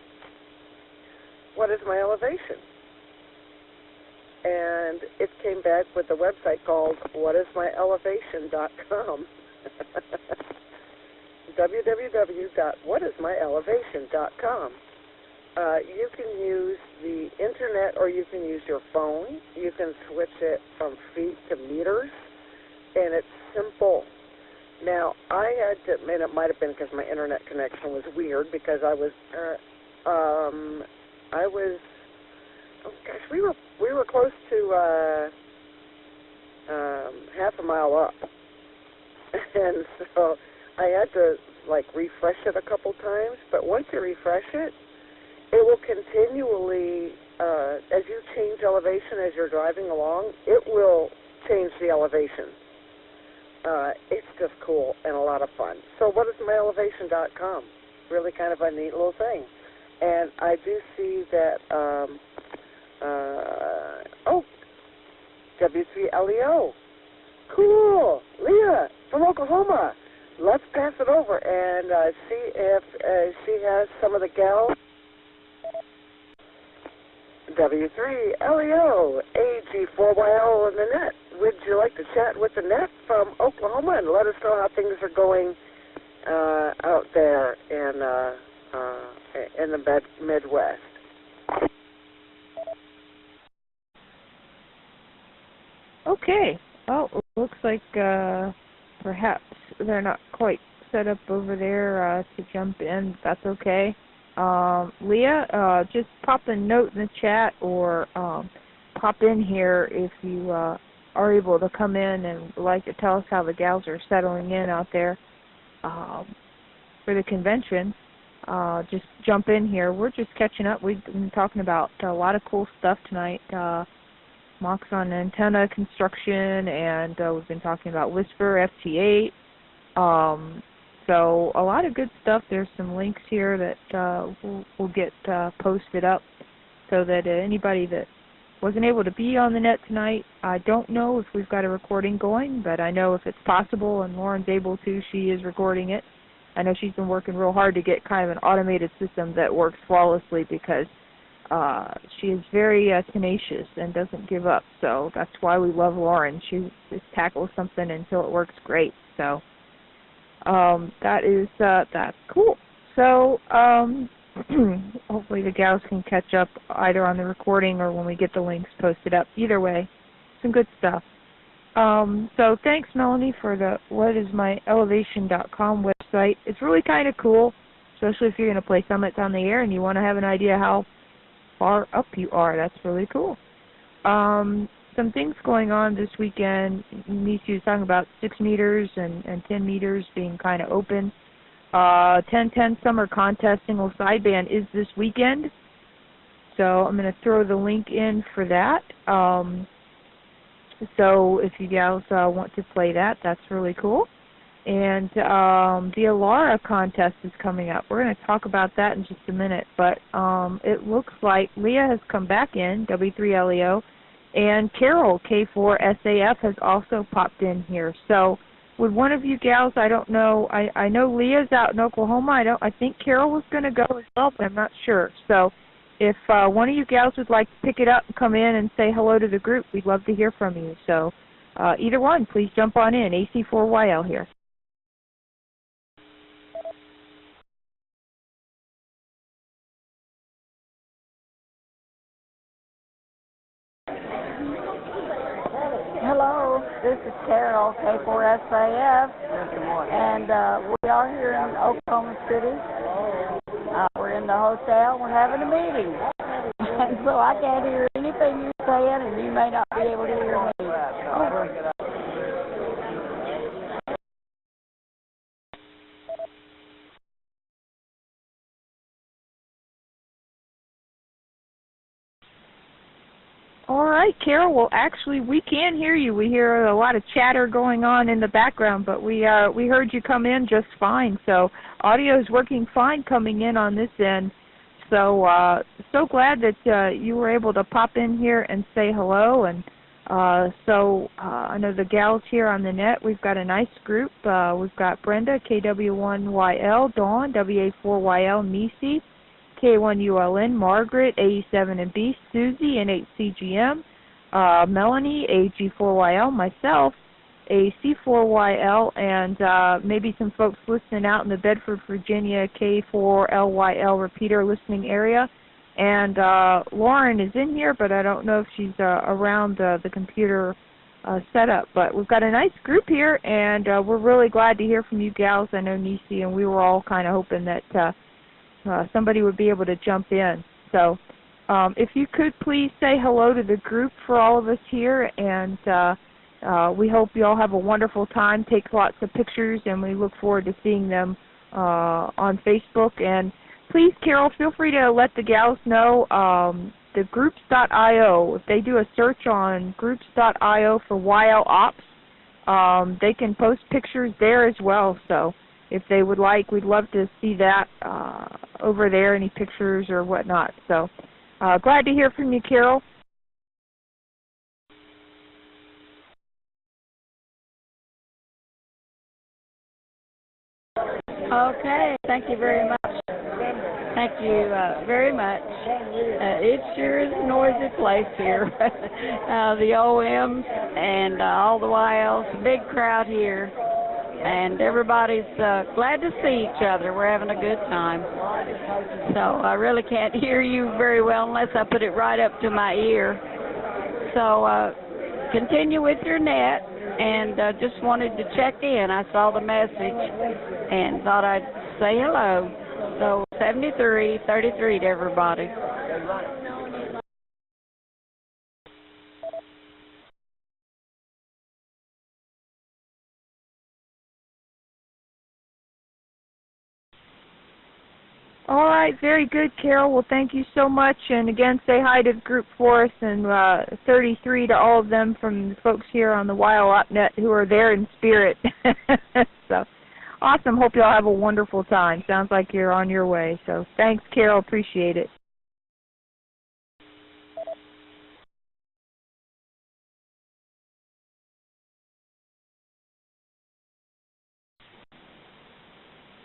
what is my elevation? And it came back with a website called whatismyelevation.com. www.whatismyelevation.com. You can use the internet or you can use your phone. You can switch it from feet to meters, and it's simple. Now, I had to admit, it might have been because my internet connection was weird, because I was, oh gosh, we were close to half a mile up, and so I had to refresh it a couple times. But once you refresh it, it will continually, as you change elevation as you're driving along, it will change the elevation. It's just cool and a lot of fun. So whatismyelevation.com, really kind of a neat little thing. And I do see that, W3LEO. Cool. Leah from Oklahoma. Let's pass it over and see if she has some of the gals. W3LEO, AG4YL in the net. Would you like to chat with the net from Oklahoma and let us know how things are going out there in the Midwest? Okay. Well, it looks like perhaps they're not quite set up over there to jump in. That's okay. Leah, just pop a note in the chat or pop in here if you are able to come in and would like to tell us how the gals are settling in out there for the convention. Just jump in here. We're just catching up. We've been talking about a lot of cool stuff tonight. Mocks on antenna construction, and we've been talking about Whisper FT8. So a lot of good stuff. There's some links here that will get posted up so that anybody that wasn't able to be on the net tonight, I don't know if we've got a recording going, but I know if it's possible and Lauren's able to, she is recording it. I know she's been working real hard to get kind of an automated system that works flawlessly, because she is very tenacious and doesn't give up. So that's why we love Lauren. She just tackles something until it works great. So that's cool. So hopefully the gals can catch up either on the recording or when we get the links posted up. Either way, some good stuff. So thanks, Melanie, for the whatismyelevation.com website. It's really kind of cool, especially if you're going to play summits on the air and you want to have an idea how far up you are. That's really cool. Some things going on this weekend. Nisi was talking about 6 meters and 10 meters being kind of open. 10-10 Summer Contest Single Sideband is this weekend, so I'm going to throw the link in for that. So if you gals want to play that, that's really cool. And the ALARA contest is coming up. We're going to talk about that in just a minute, but it looks like Leah has come back in, W3LEO, and Carol, K4SAF, has also popped in here. So would one of you gals, I don't know, I know Leah's out in Oklahoma. I think Carol was going to go as well, but I'm not sure. So if one of you gals would like to pick it up and come in and say hello to the group, we'd love to hear from you. So either one, please jump on in. AC4YL here. is Carol, K4SAF, and we are here in Oklahoma City. We're in the hotel. We're having a meeting. And so I can't hear anything you're saying, and you may not be able to hear me. Over. All right, Carol. Well, actually, we can hear you. We hear a lot of chatter going on in the background, but we heard you come in just fine. So audio is working fine coming in on this end. So so glad that you were able to pop in here and say hello. And I know the gals here on the net. We've got a nice group. We've got Brenda, KW1YL, Dawn, WA4YL, Nisi, K1ULN, Margaret, AE7NB, Susie, N8CGM, Melanie, AG4YL, myself, AC4YL, and maybe some folks listening out in the Bedford, Virginia, K4LYL repeater listening area. And Lauren is in here, but I don't know if she's around the computer setup. But we've got a nice group here, and we're really glad to hear from you gals. I know Nisi and we were all kind of hoping that somebody would be able to jump in. So if you could please say hello to the group for all of us here, and we hope you all have a wonderful time, take lots of pictures, and we look forward to seeing them on Facebook. And please, Carol, feel free to let the gals know the groups.io. If they do a search on groups.io for YL Ops, they can post pictures there as well. So if they would like, we'd love to see that over there, any pictures or whatnot. So glad to hear from you, Carol. Okay, thank you very much. Thank you very much. It sure is a noisy place here. The OMs and all the YLs, big crowd here. And everybody's glad to see each other. We're having a good time. So I really can't hear you very well unless I put it right up to my ear. So continue with your net, and just wanted to check in. I saw the message and thought I'd say hello. So 7333 to everybody. All right, very good, Carol. Well, thank you so much. And again, say hi to the group for us, and 33 to all of them from the folks here on the WildOpNet who are there in spirit. So awesome. Hope you all have a wonderful time. Sounds like you're on your way. So thanks, Carol. Appreciate it.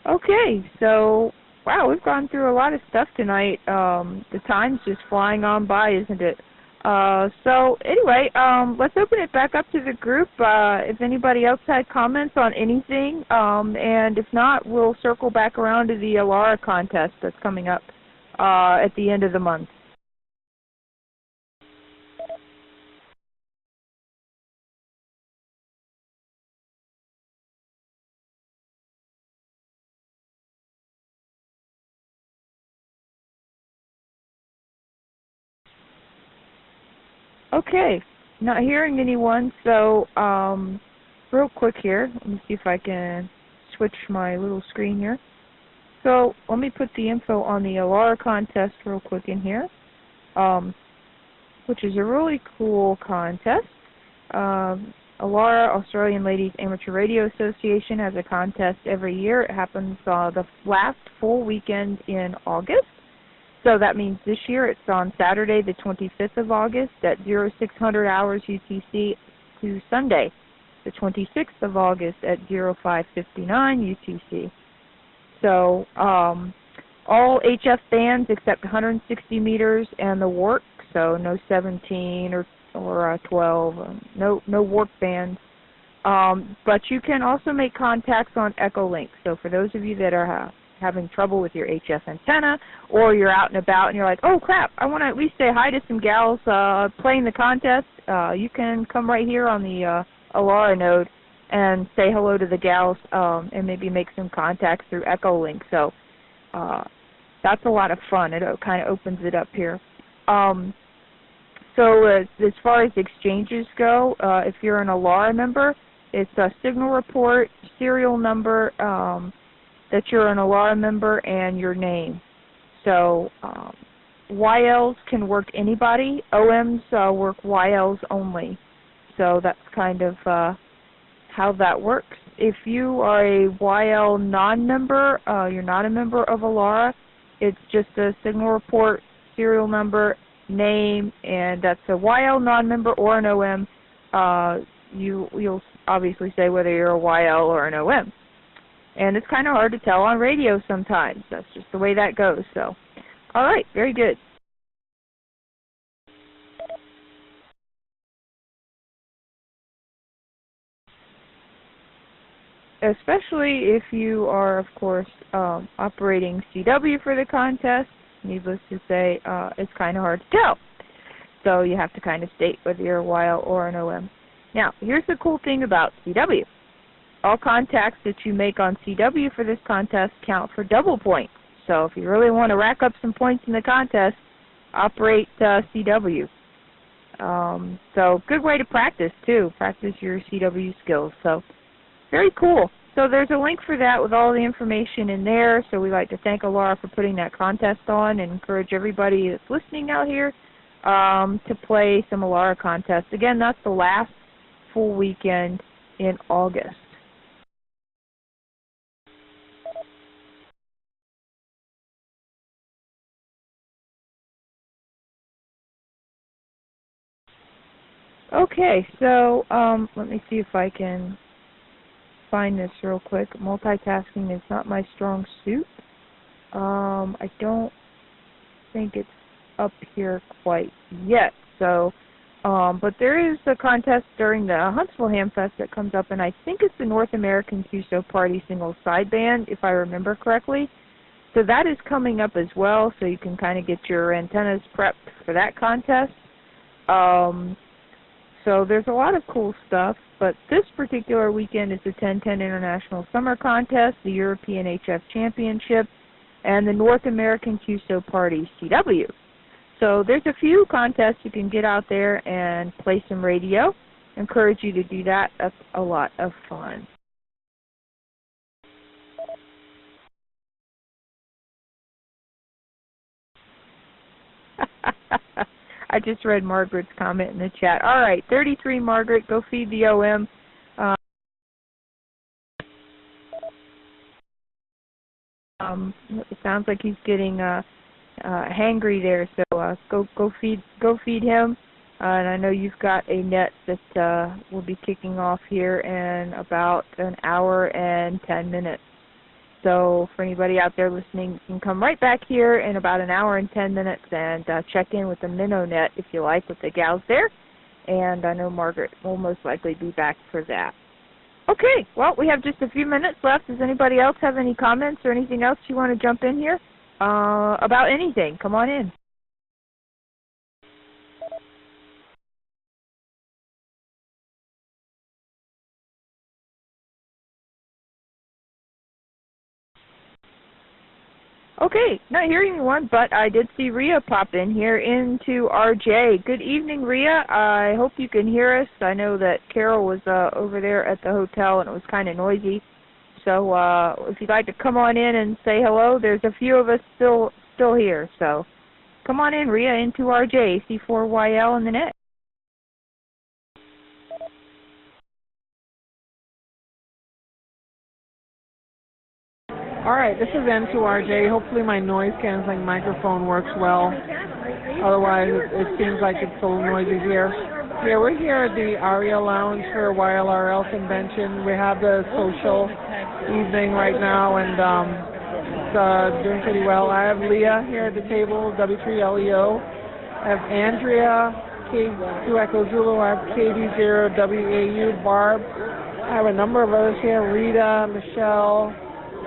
Okay, so wow, we've gone through a lot of stuff tonight. The time's just flying on by, isn't it? So anyway, let's open it back up to the group. If anybody else had comments on anything, and if not, we'll circle back around to the ALARA contest that's coming up at the end of the month. Okay, not hearing anyone, so real quick here, let me see if I can switch my little screen here. So let me put the info on the ALARA contest real quick in here, which is a really cool contest. ALARA, Australian Ladies Amateur Radio Association, has a contest every year. It happens the last full weekend in August. So that means this year it's on Saturday the 25th of August at 0600 hours UTC to Sunday the 26th of August at 0559 UTC. So all HF bands except 160 meters and the work, so no 17 or 12, no work bands. But you can also make contacts on Echolink. So for those of you that are having trouble with your HF antenna, or you're out and about and you're like, oh crap, I want to at least say hi to some gals playing the contest, you can come right here on the ALARA node and say hello to the gals and maybe make some contacts through Echolink. So that's a lot of fun. It kind of opens it up here. So as far as exchanges go, if you're an ALARA member, it's a signal report, serial number that you're an ALARA member, and your name. So YLs can work anybody. OMs work YLs only. So that's kind of how that works. If you are a YL non-member, you're not a member of ALARA, it's just a signal report, serial number, name, and that's a YL non-member or an OM. You'll obviously say whether you're a YL or an OM. And it's kind of hard to tell on radio sometimes. That's just the way that goes. So, all right, very good. Especially if you are, of course, operating CW for the contest, needless to say, it's kind of hard to tell. So you have to kind of state whether you're a YL or an OM. Now, here's the cool thing about CW. All contacts that you make on CW for this contest count for double points. So if you really want to rack up some points in the contest, operate CW. So good way to practice, too. Practice your CW skills. So very cool. So there's a link for that with all the information in there. So we'd like to thank ALARA for putting that contest on and encourage everybody that's listening out here to play some ALARA contests. Again, that's the last full weekend in August. Okay, so let me see if I can find this real quick. Multitasking is not my strong suit. I don't think it's up here quite yet. So, but there is a contest during the Huntsville Hamfest that comes up, and I think it's the North American QSO Party single sideband, if I remember correctly. So that is coming up as well, so you can kind of get your antennas prepped for that contest. So there's a lot of cool stuff, but this particular weekend is the 1010 International Summer Contest, the European HF Championship, and the North American QSO Party CW. So there's a few contests you can get out there and play some radio. Encourage you to do that. That's a lot of fun. I just read Margaret's comment in the chat. All right, 33, Margaret, go feed the OM. It sounds like he's getting hangry there, so go feed him. And I know you've got a net that will be kicking off here in about an hour and 10 minutes. So for anybody out there listening, you can come right back here in about an hour and 10 minutes and check in with the minnow net if you like with the gals there. And I know Margaret will most likely be back for that. Okay, well, we have just a few minutes left. Does anybody else have any comments or anything else you want to jump in here about anything? Come on in. Okay, not hearing anyone, but I did see Rhea pop in here into RJ. Good evening, Rhea. I hope you can hear us. I know that Carol was over there at the hotel and it was kind of noisy. So if you'd like to come on in and say hello, there's a few of us still here. So come on in, Rhea, into RJ, C4YL in the net. All right, this is N2RJ. Hopefully my noise canceling microphone works well. Otherwise, it seems like it's a little noisy here. Yeah, we're here at the ARIA Lounge for YLRL convention. We have the social evening right now, and it's doing pretty well. I have Leah here at the table, W3LEO. I have Andrea, K2 Echo Zulu. I have KD0WAU, Barb. I have a number of others here, Rita, Michelle.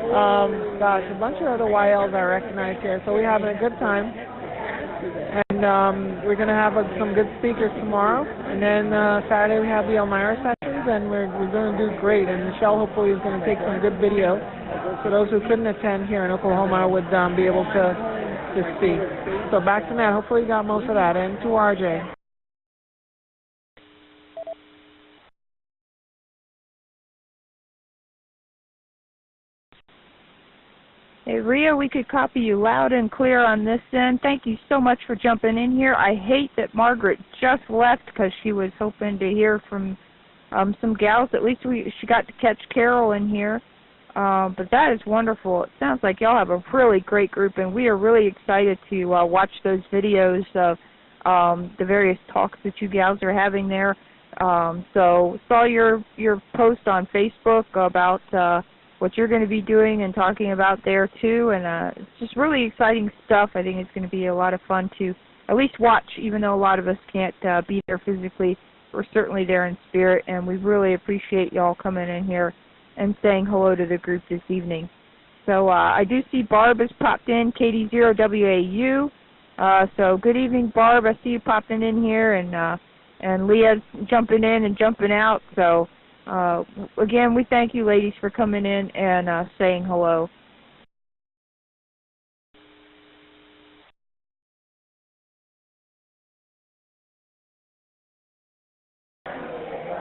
Gosh, a bunch of other YLs I recognize here, so we're having a good time. And we're going to have some good speakers tomorrow. And then Saturday we have the Elmira session. and we're going to do great. And Michelle hopefully is going to take some good video so those who couldn't attend here in Oklahoma would be able to see. So back to Nat. Hopefully you got most of that. And to RJ. Hey, Rhea, we could copy you loud and clear on this end. Thank you so much for jumping in here. I hate that Margaret just left because she was hoping to hear from some gals. At least she got to catch Carol in here. But that is wonderful. It sounds like y'all have a really great group, and we are really excited to watch those videos of the various talks that you gals are having there. So saw your post on Facebook about what you're going to be doing and talking about there too, and it's just really exciting stuff. I think it's going to be a lot of fun to at least watch, even though a lot of us can't be there physically. We're certainly there in spirit, and we really appreciate y'all coming in here and saying hello to the group this evening. So I do see Barb has popped in, KD0WAU. So good evening, Barb. I see you popping in here, and Leah's jumping in and jumping out. So again, we thank you ladies for coming in and saying hello.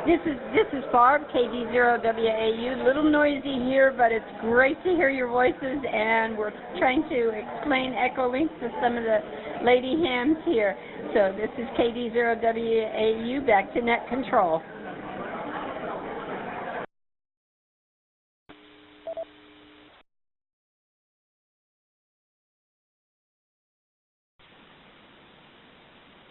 This is Barb, KD0WAU. Little noisy here, but it's great to hear your voices, and we're trying to explain Echolink to some of the lady hams here. So this is KD0WAU, back to net control.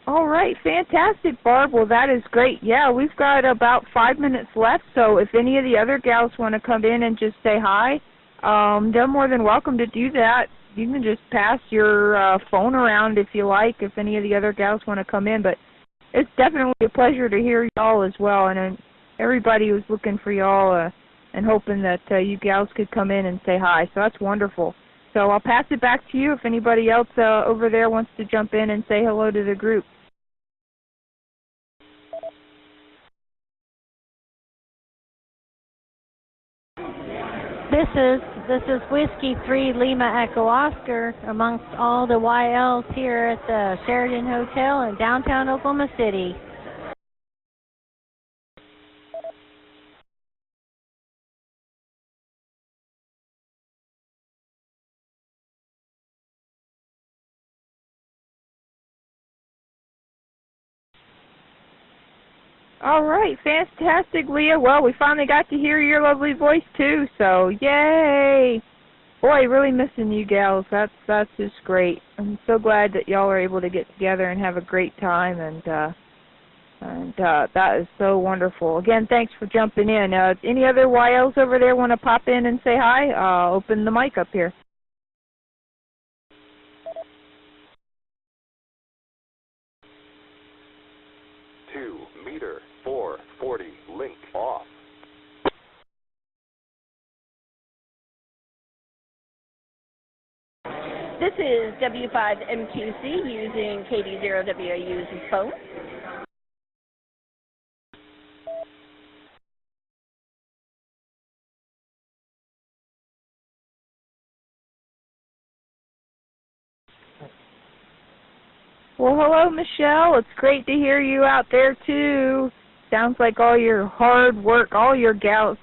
All right, fantastic, Barb. Well, that is great. Yeah, we've got about 5 minutes left, so if any of the other gals want to come in and just say hi, they're more than welcome to do that. You can just pass your phone around if you like, if any of the other gals want to come in, but it's definitely a pleasure to hear y'all as well, and everybody was looking for y'all and hoping that you gals could come in and say hi, so that's wonderful. So I'll pass it back to you if anybody else over there wants to jump in and say hello to the group. This is Whiskey 3 Lima Echo Oscar amongst all the YLs here at the Sheridan Hotel in downtown Oklahoma City. All right, fantastic, Leah. Well, we finally got to hear your lovely voice too, so yay! Boy, really missing you gals. That's just great. I'm so glad that y'all are able to get together and have a great time, and that is so wonderful. Again, thanks for jumping in. Any other YLs over there want to pop in and say hi? I'll open the mic up here. 440 link off. This is W5MQC using KD0WAU's phone. Well, hello, Michelle. It's great to hear you out there, too. Sounds like all your hard work, all y'all gals,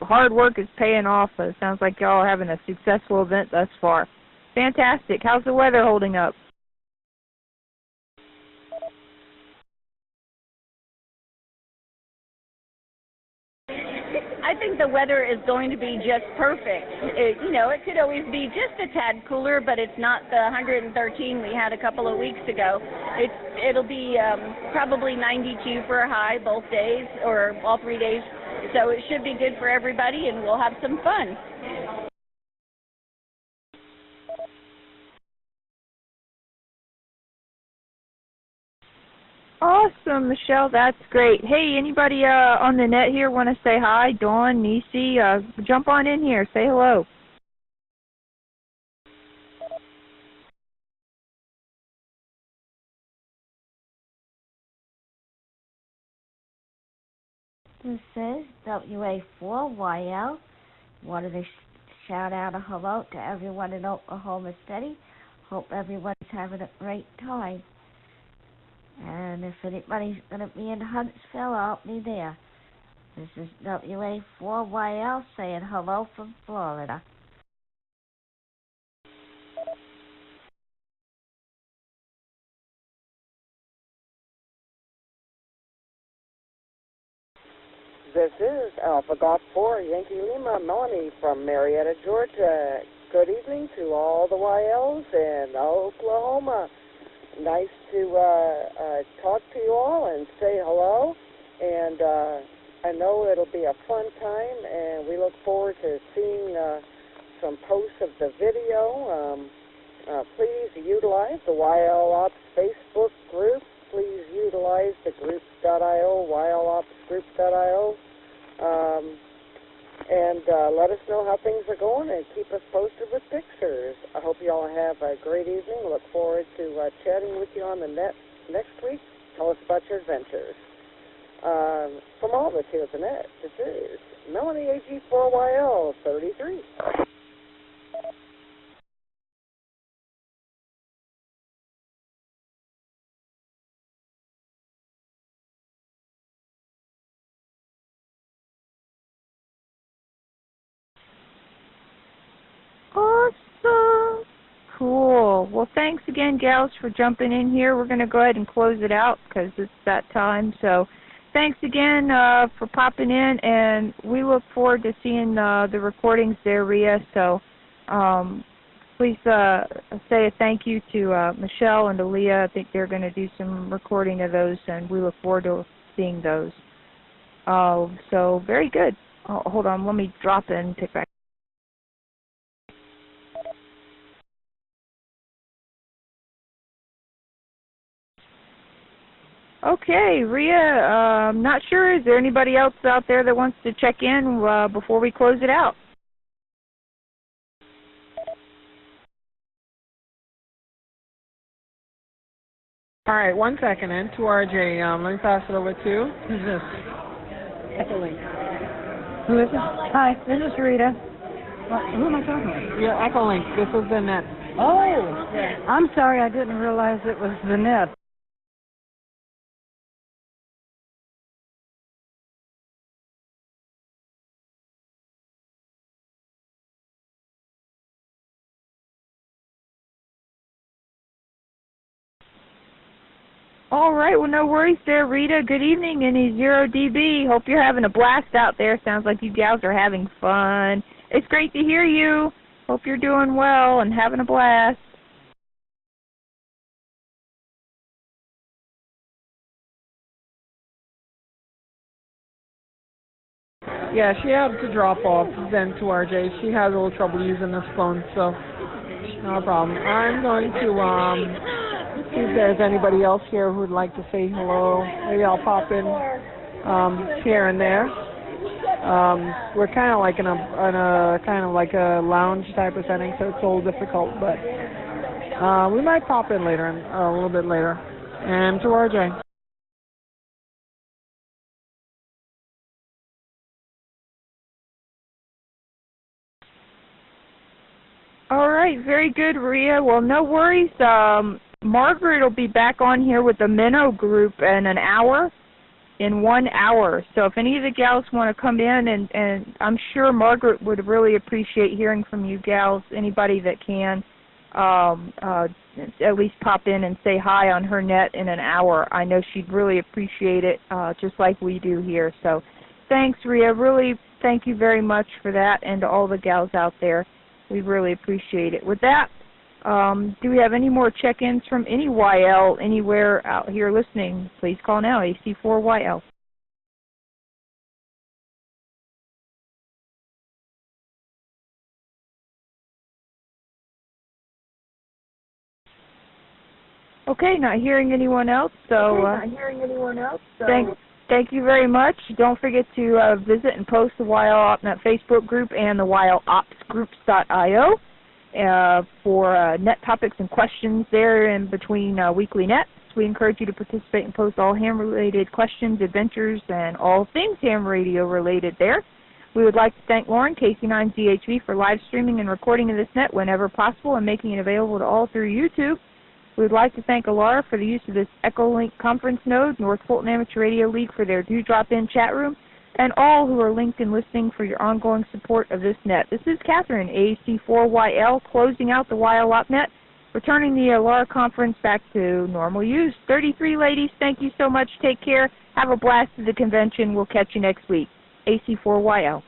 hard work is paying off. It sounds like y'all are having a successful event thus far. Fantastic. How's the weather holding up? I think the weather is going to be just perfect. It could always be just a tad cooler, but it's not the 113 we had a couple of weeks ago. It'll be probably 92 for a high both days, or all 3 days. So it should be good for everybody, and we'll have some fun. Awesome, Michelle. That's great. Hey, anybody on the net here want to say hi? Dawn, Nisi, jump on in here. Say hello. This is WA4YL. Wanted to shout out a hello to everyone in Oklahoma City. Hope everyone's having a great time. And if anybody's going to be in Huntsville, I'll be there. This is WA4YL saying hello from Florida. This is Alpha Golf 4 Yankee Lima, Melanie from Marietta, Georgia. Good evening to all the YLs in Oklahoma. Nice to talk to you all and say hello. And I know it'll be a fun time, and we look forward to seeing some posts of the video. Please utilize the YL Ops Facebook group. Please utilize the groups.io, ylopsgroups.io, and let us know how things are going and keep us posted with pictures. I hope you all have a great evening. Look forward to chatting with you on the net next week. Tell us about your adventures. From all of us here at the net, this is Melanie AG4YL 33. Awesome. Cool. Well, thanks again, gals, for jumping in here. We're going to go ahead and close it out because it's that time. So thanks again for popping in, and we look forward to seeing the recordings there, Rhea. So please say a thank you to Michelle and to Leah. I think they're going to do some recording of those, and we look forward to seeing those. So very good. Oh, hold on. Let me drop in and pick back. Okay, Rhea, I'm not sure. Is there anybody else out there that wants to check in before we close it out? All right, 1 second, N2RJ. Let me pass it over to who's this? Echolink. Who is this? Hi, this is Rita. Who am I talking with? Yeah, Echolink. This is the net. Oh, I'm sorry, I didn't realize it was the net. All right, well, no worries there, Rita. Good evening, any 0DB. Hope you're having a blast out there. Sounds like you gals are having fun. It's great to hear you. Hope you're doing well and having a blast. Yeah, she had to drop off then to RJ. She has a little trouble using this phone, so no problem. I'm going to see if there's anybody else here who would like to say hello. Maybe I'll pop in here and there. We're kind of like in a kind of like a lounge type of setting, so it's a little difficult, but we might pop in later, a little bit later. And to RJ. All right, very good, Rhea. Well, no worries. Margaret will be back on here with the Minnow group in an hour, in 1 hour. So if any of the gals want to come in, and I'm sure Margaret would really appreciate hearing from you gals, anybody that can, at least pop in and say hi on her net in an hour. I know she'd really appreciate it, just like we do here. So thanks, Rhea. Really, thank you very much for that, and to all the gals out there. We really appreciate it. With that, do we have any more check-ins from any YL anywhere out here listening? Please call now, AC4YL. Okay, not hearing anyone else, so thank you very much. Don't forget to visit and post the YL OpNet Facebook group and the YLOpsgroups.io. for net topics and questions there in between weekly nets. We encourage you to participate and post all ham-related questions, adventures, and all things ham radio related there. We would like to thank Lauren, KC9ZHV, for live streaming and recording of this net whenever possible and making it available to all through YouTube. We would like to thank ALARA for the use of this Echolink conference node, North Fulton Amateur Radio League for their do-drop-in chat room, and all who are linked and listening for your ongoing support of this net. This is Catherine, AC4YL, closing out the YL net, returning the ALARA Conference back to normal use. 33 ladies, thank you so much. Take care. Have a blast at the convention. We'll catch you next week. AC4YL.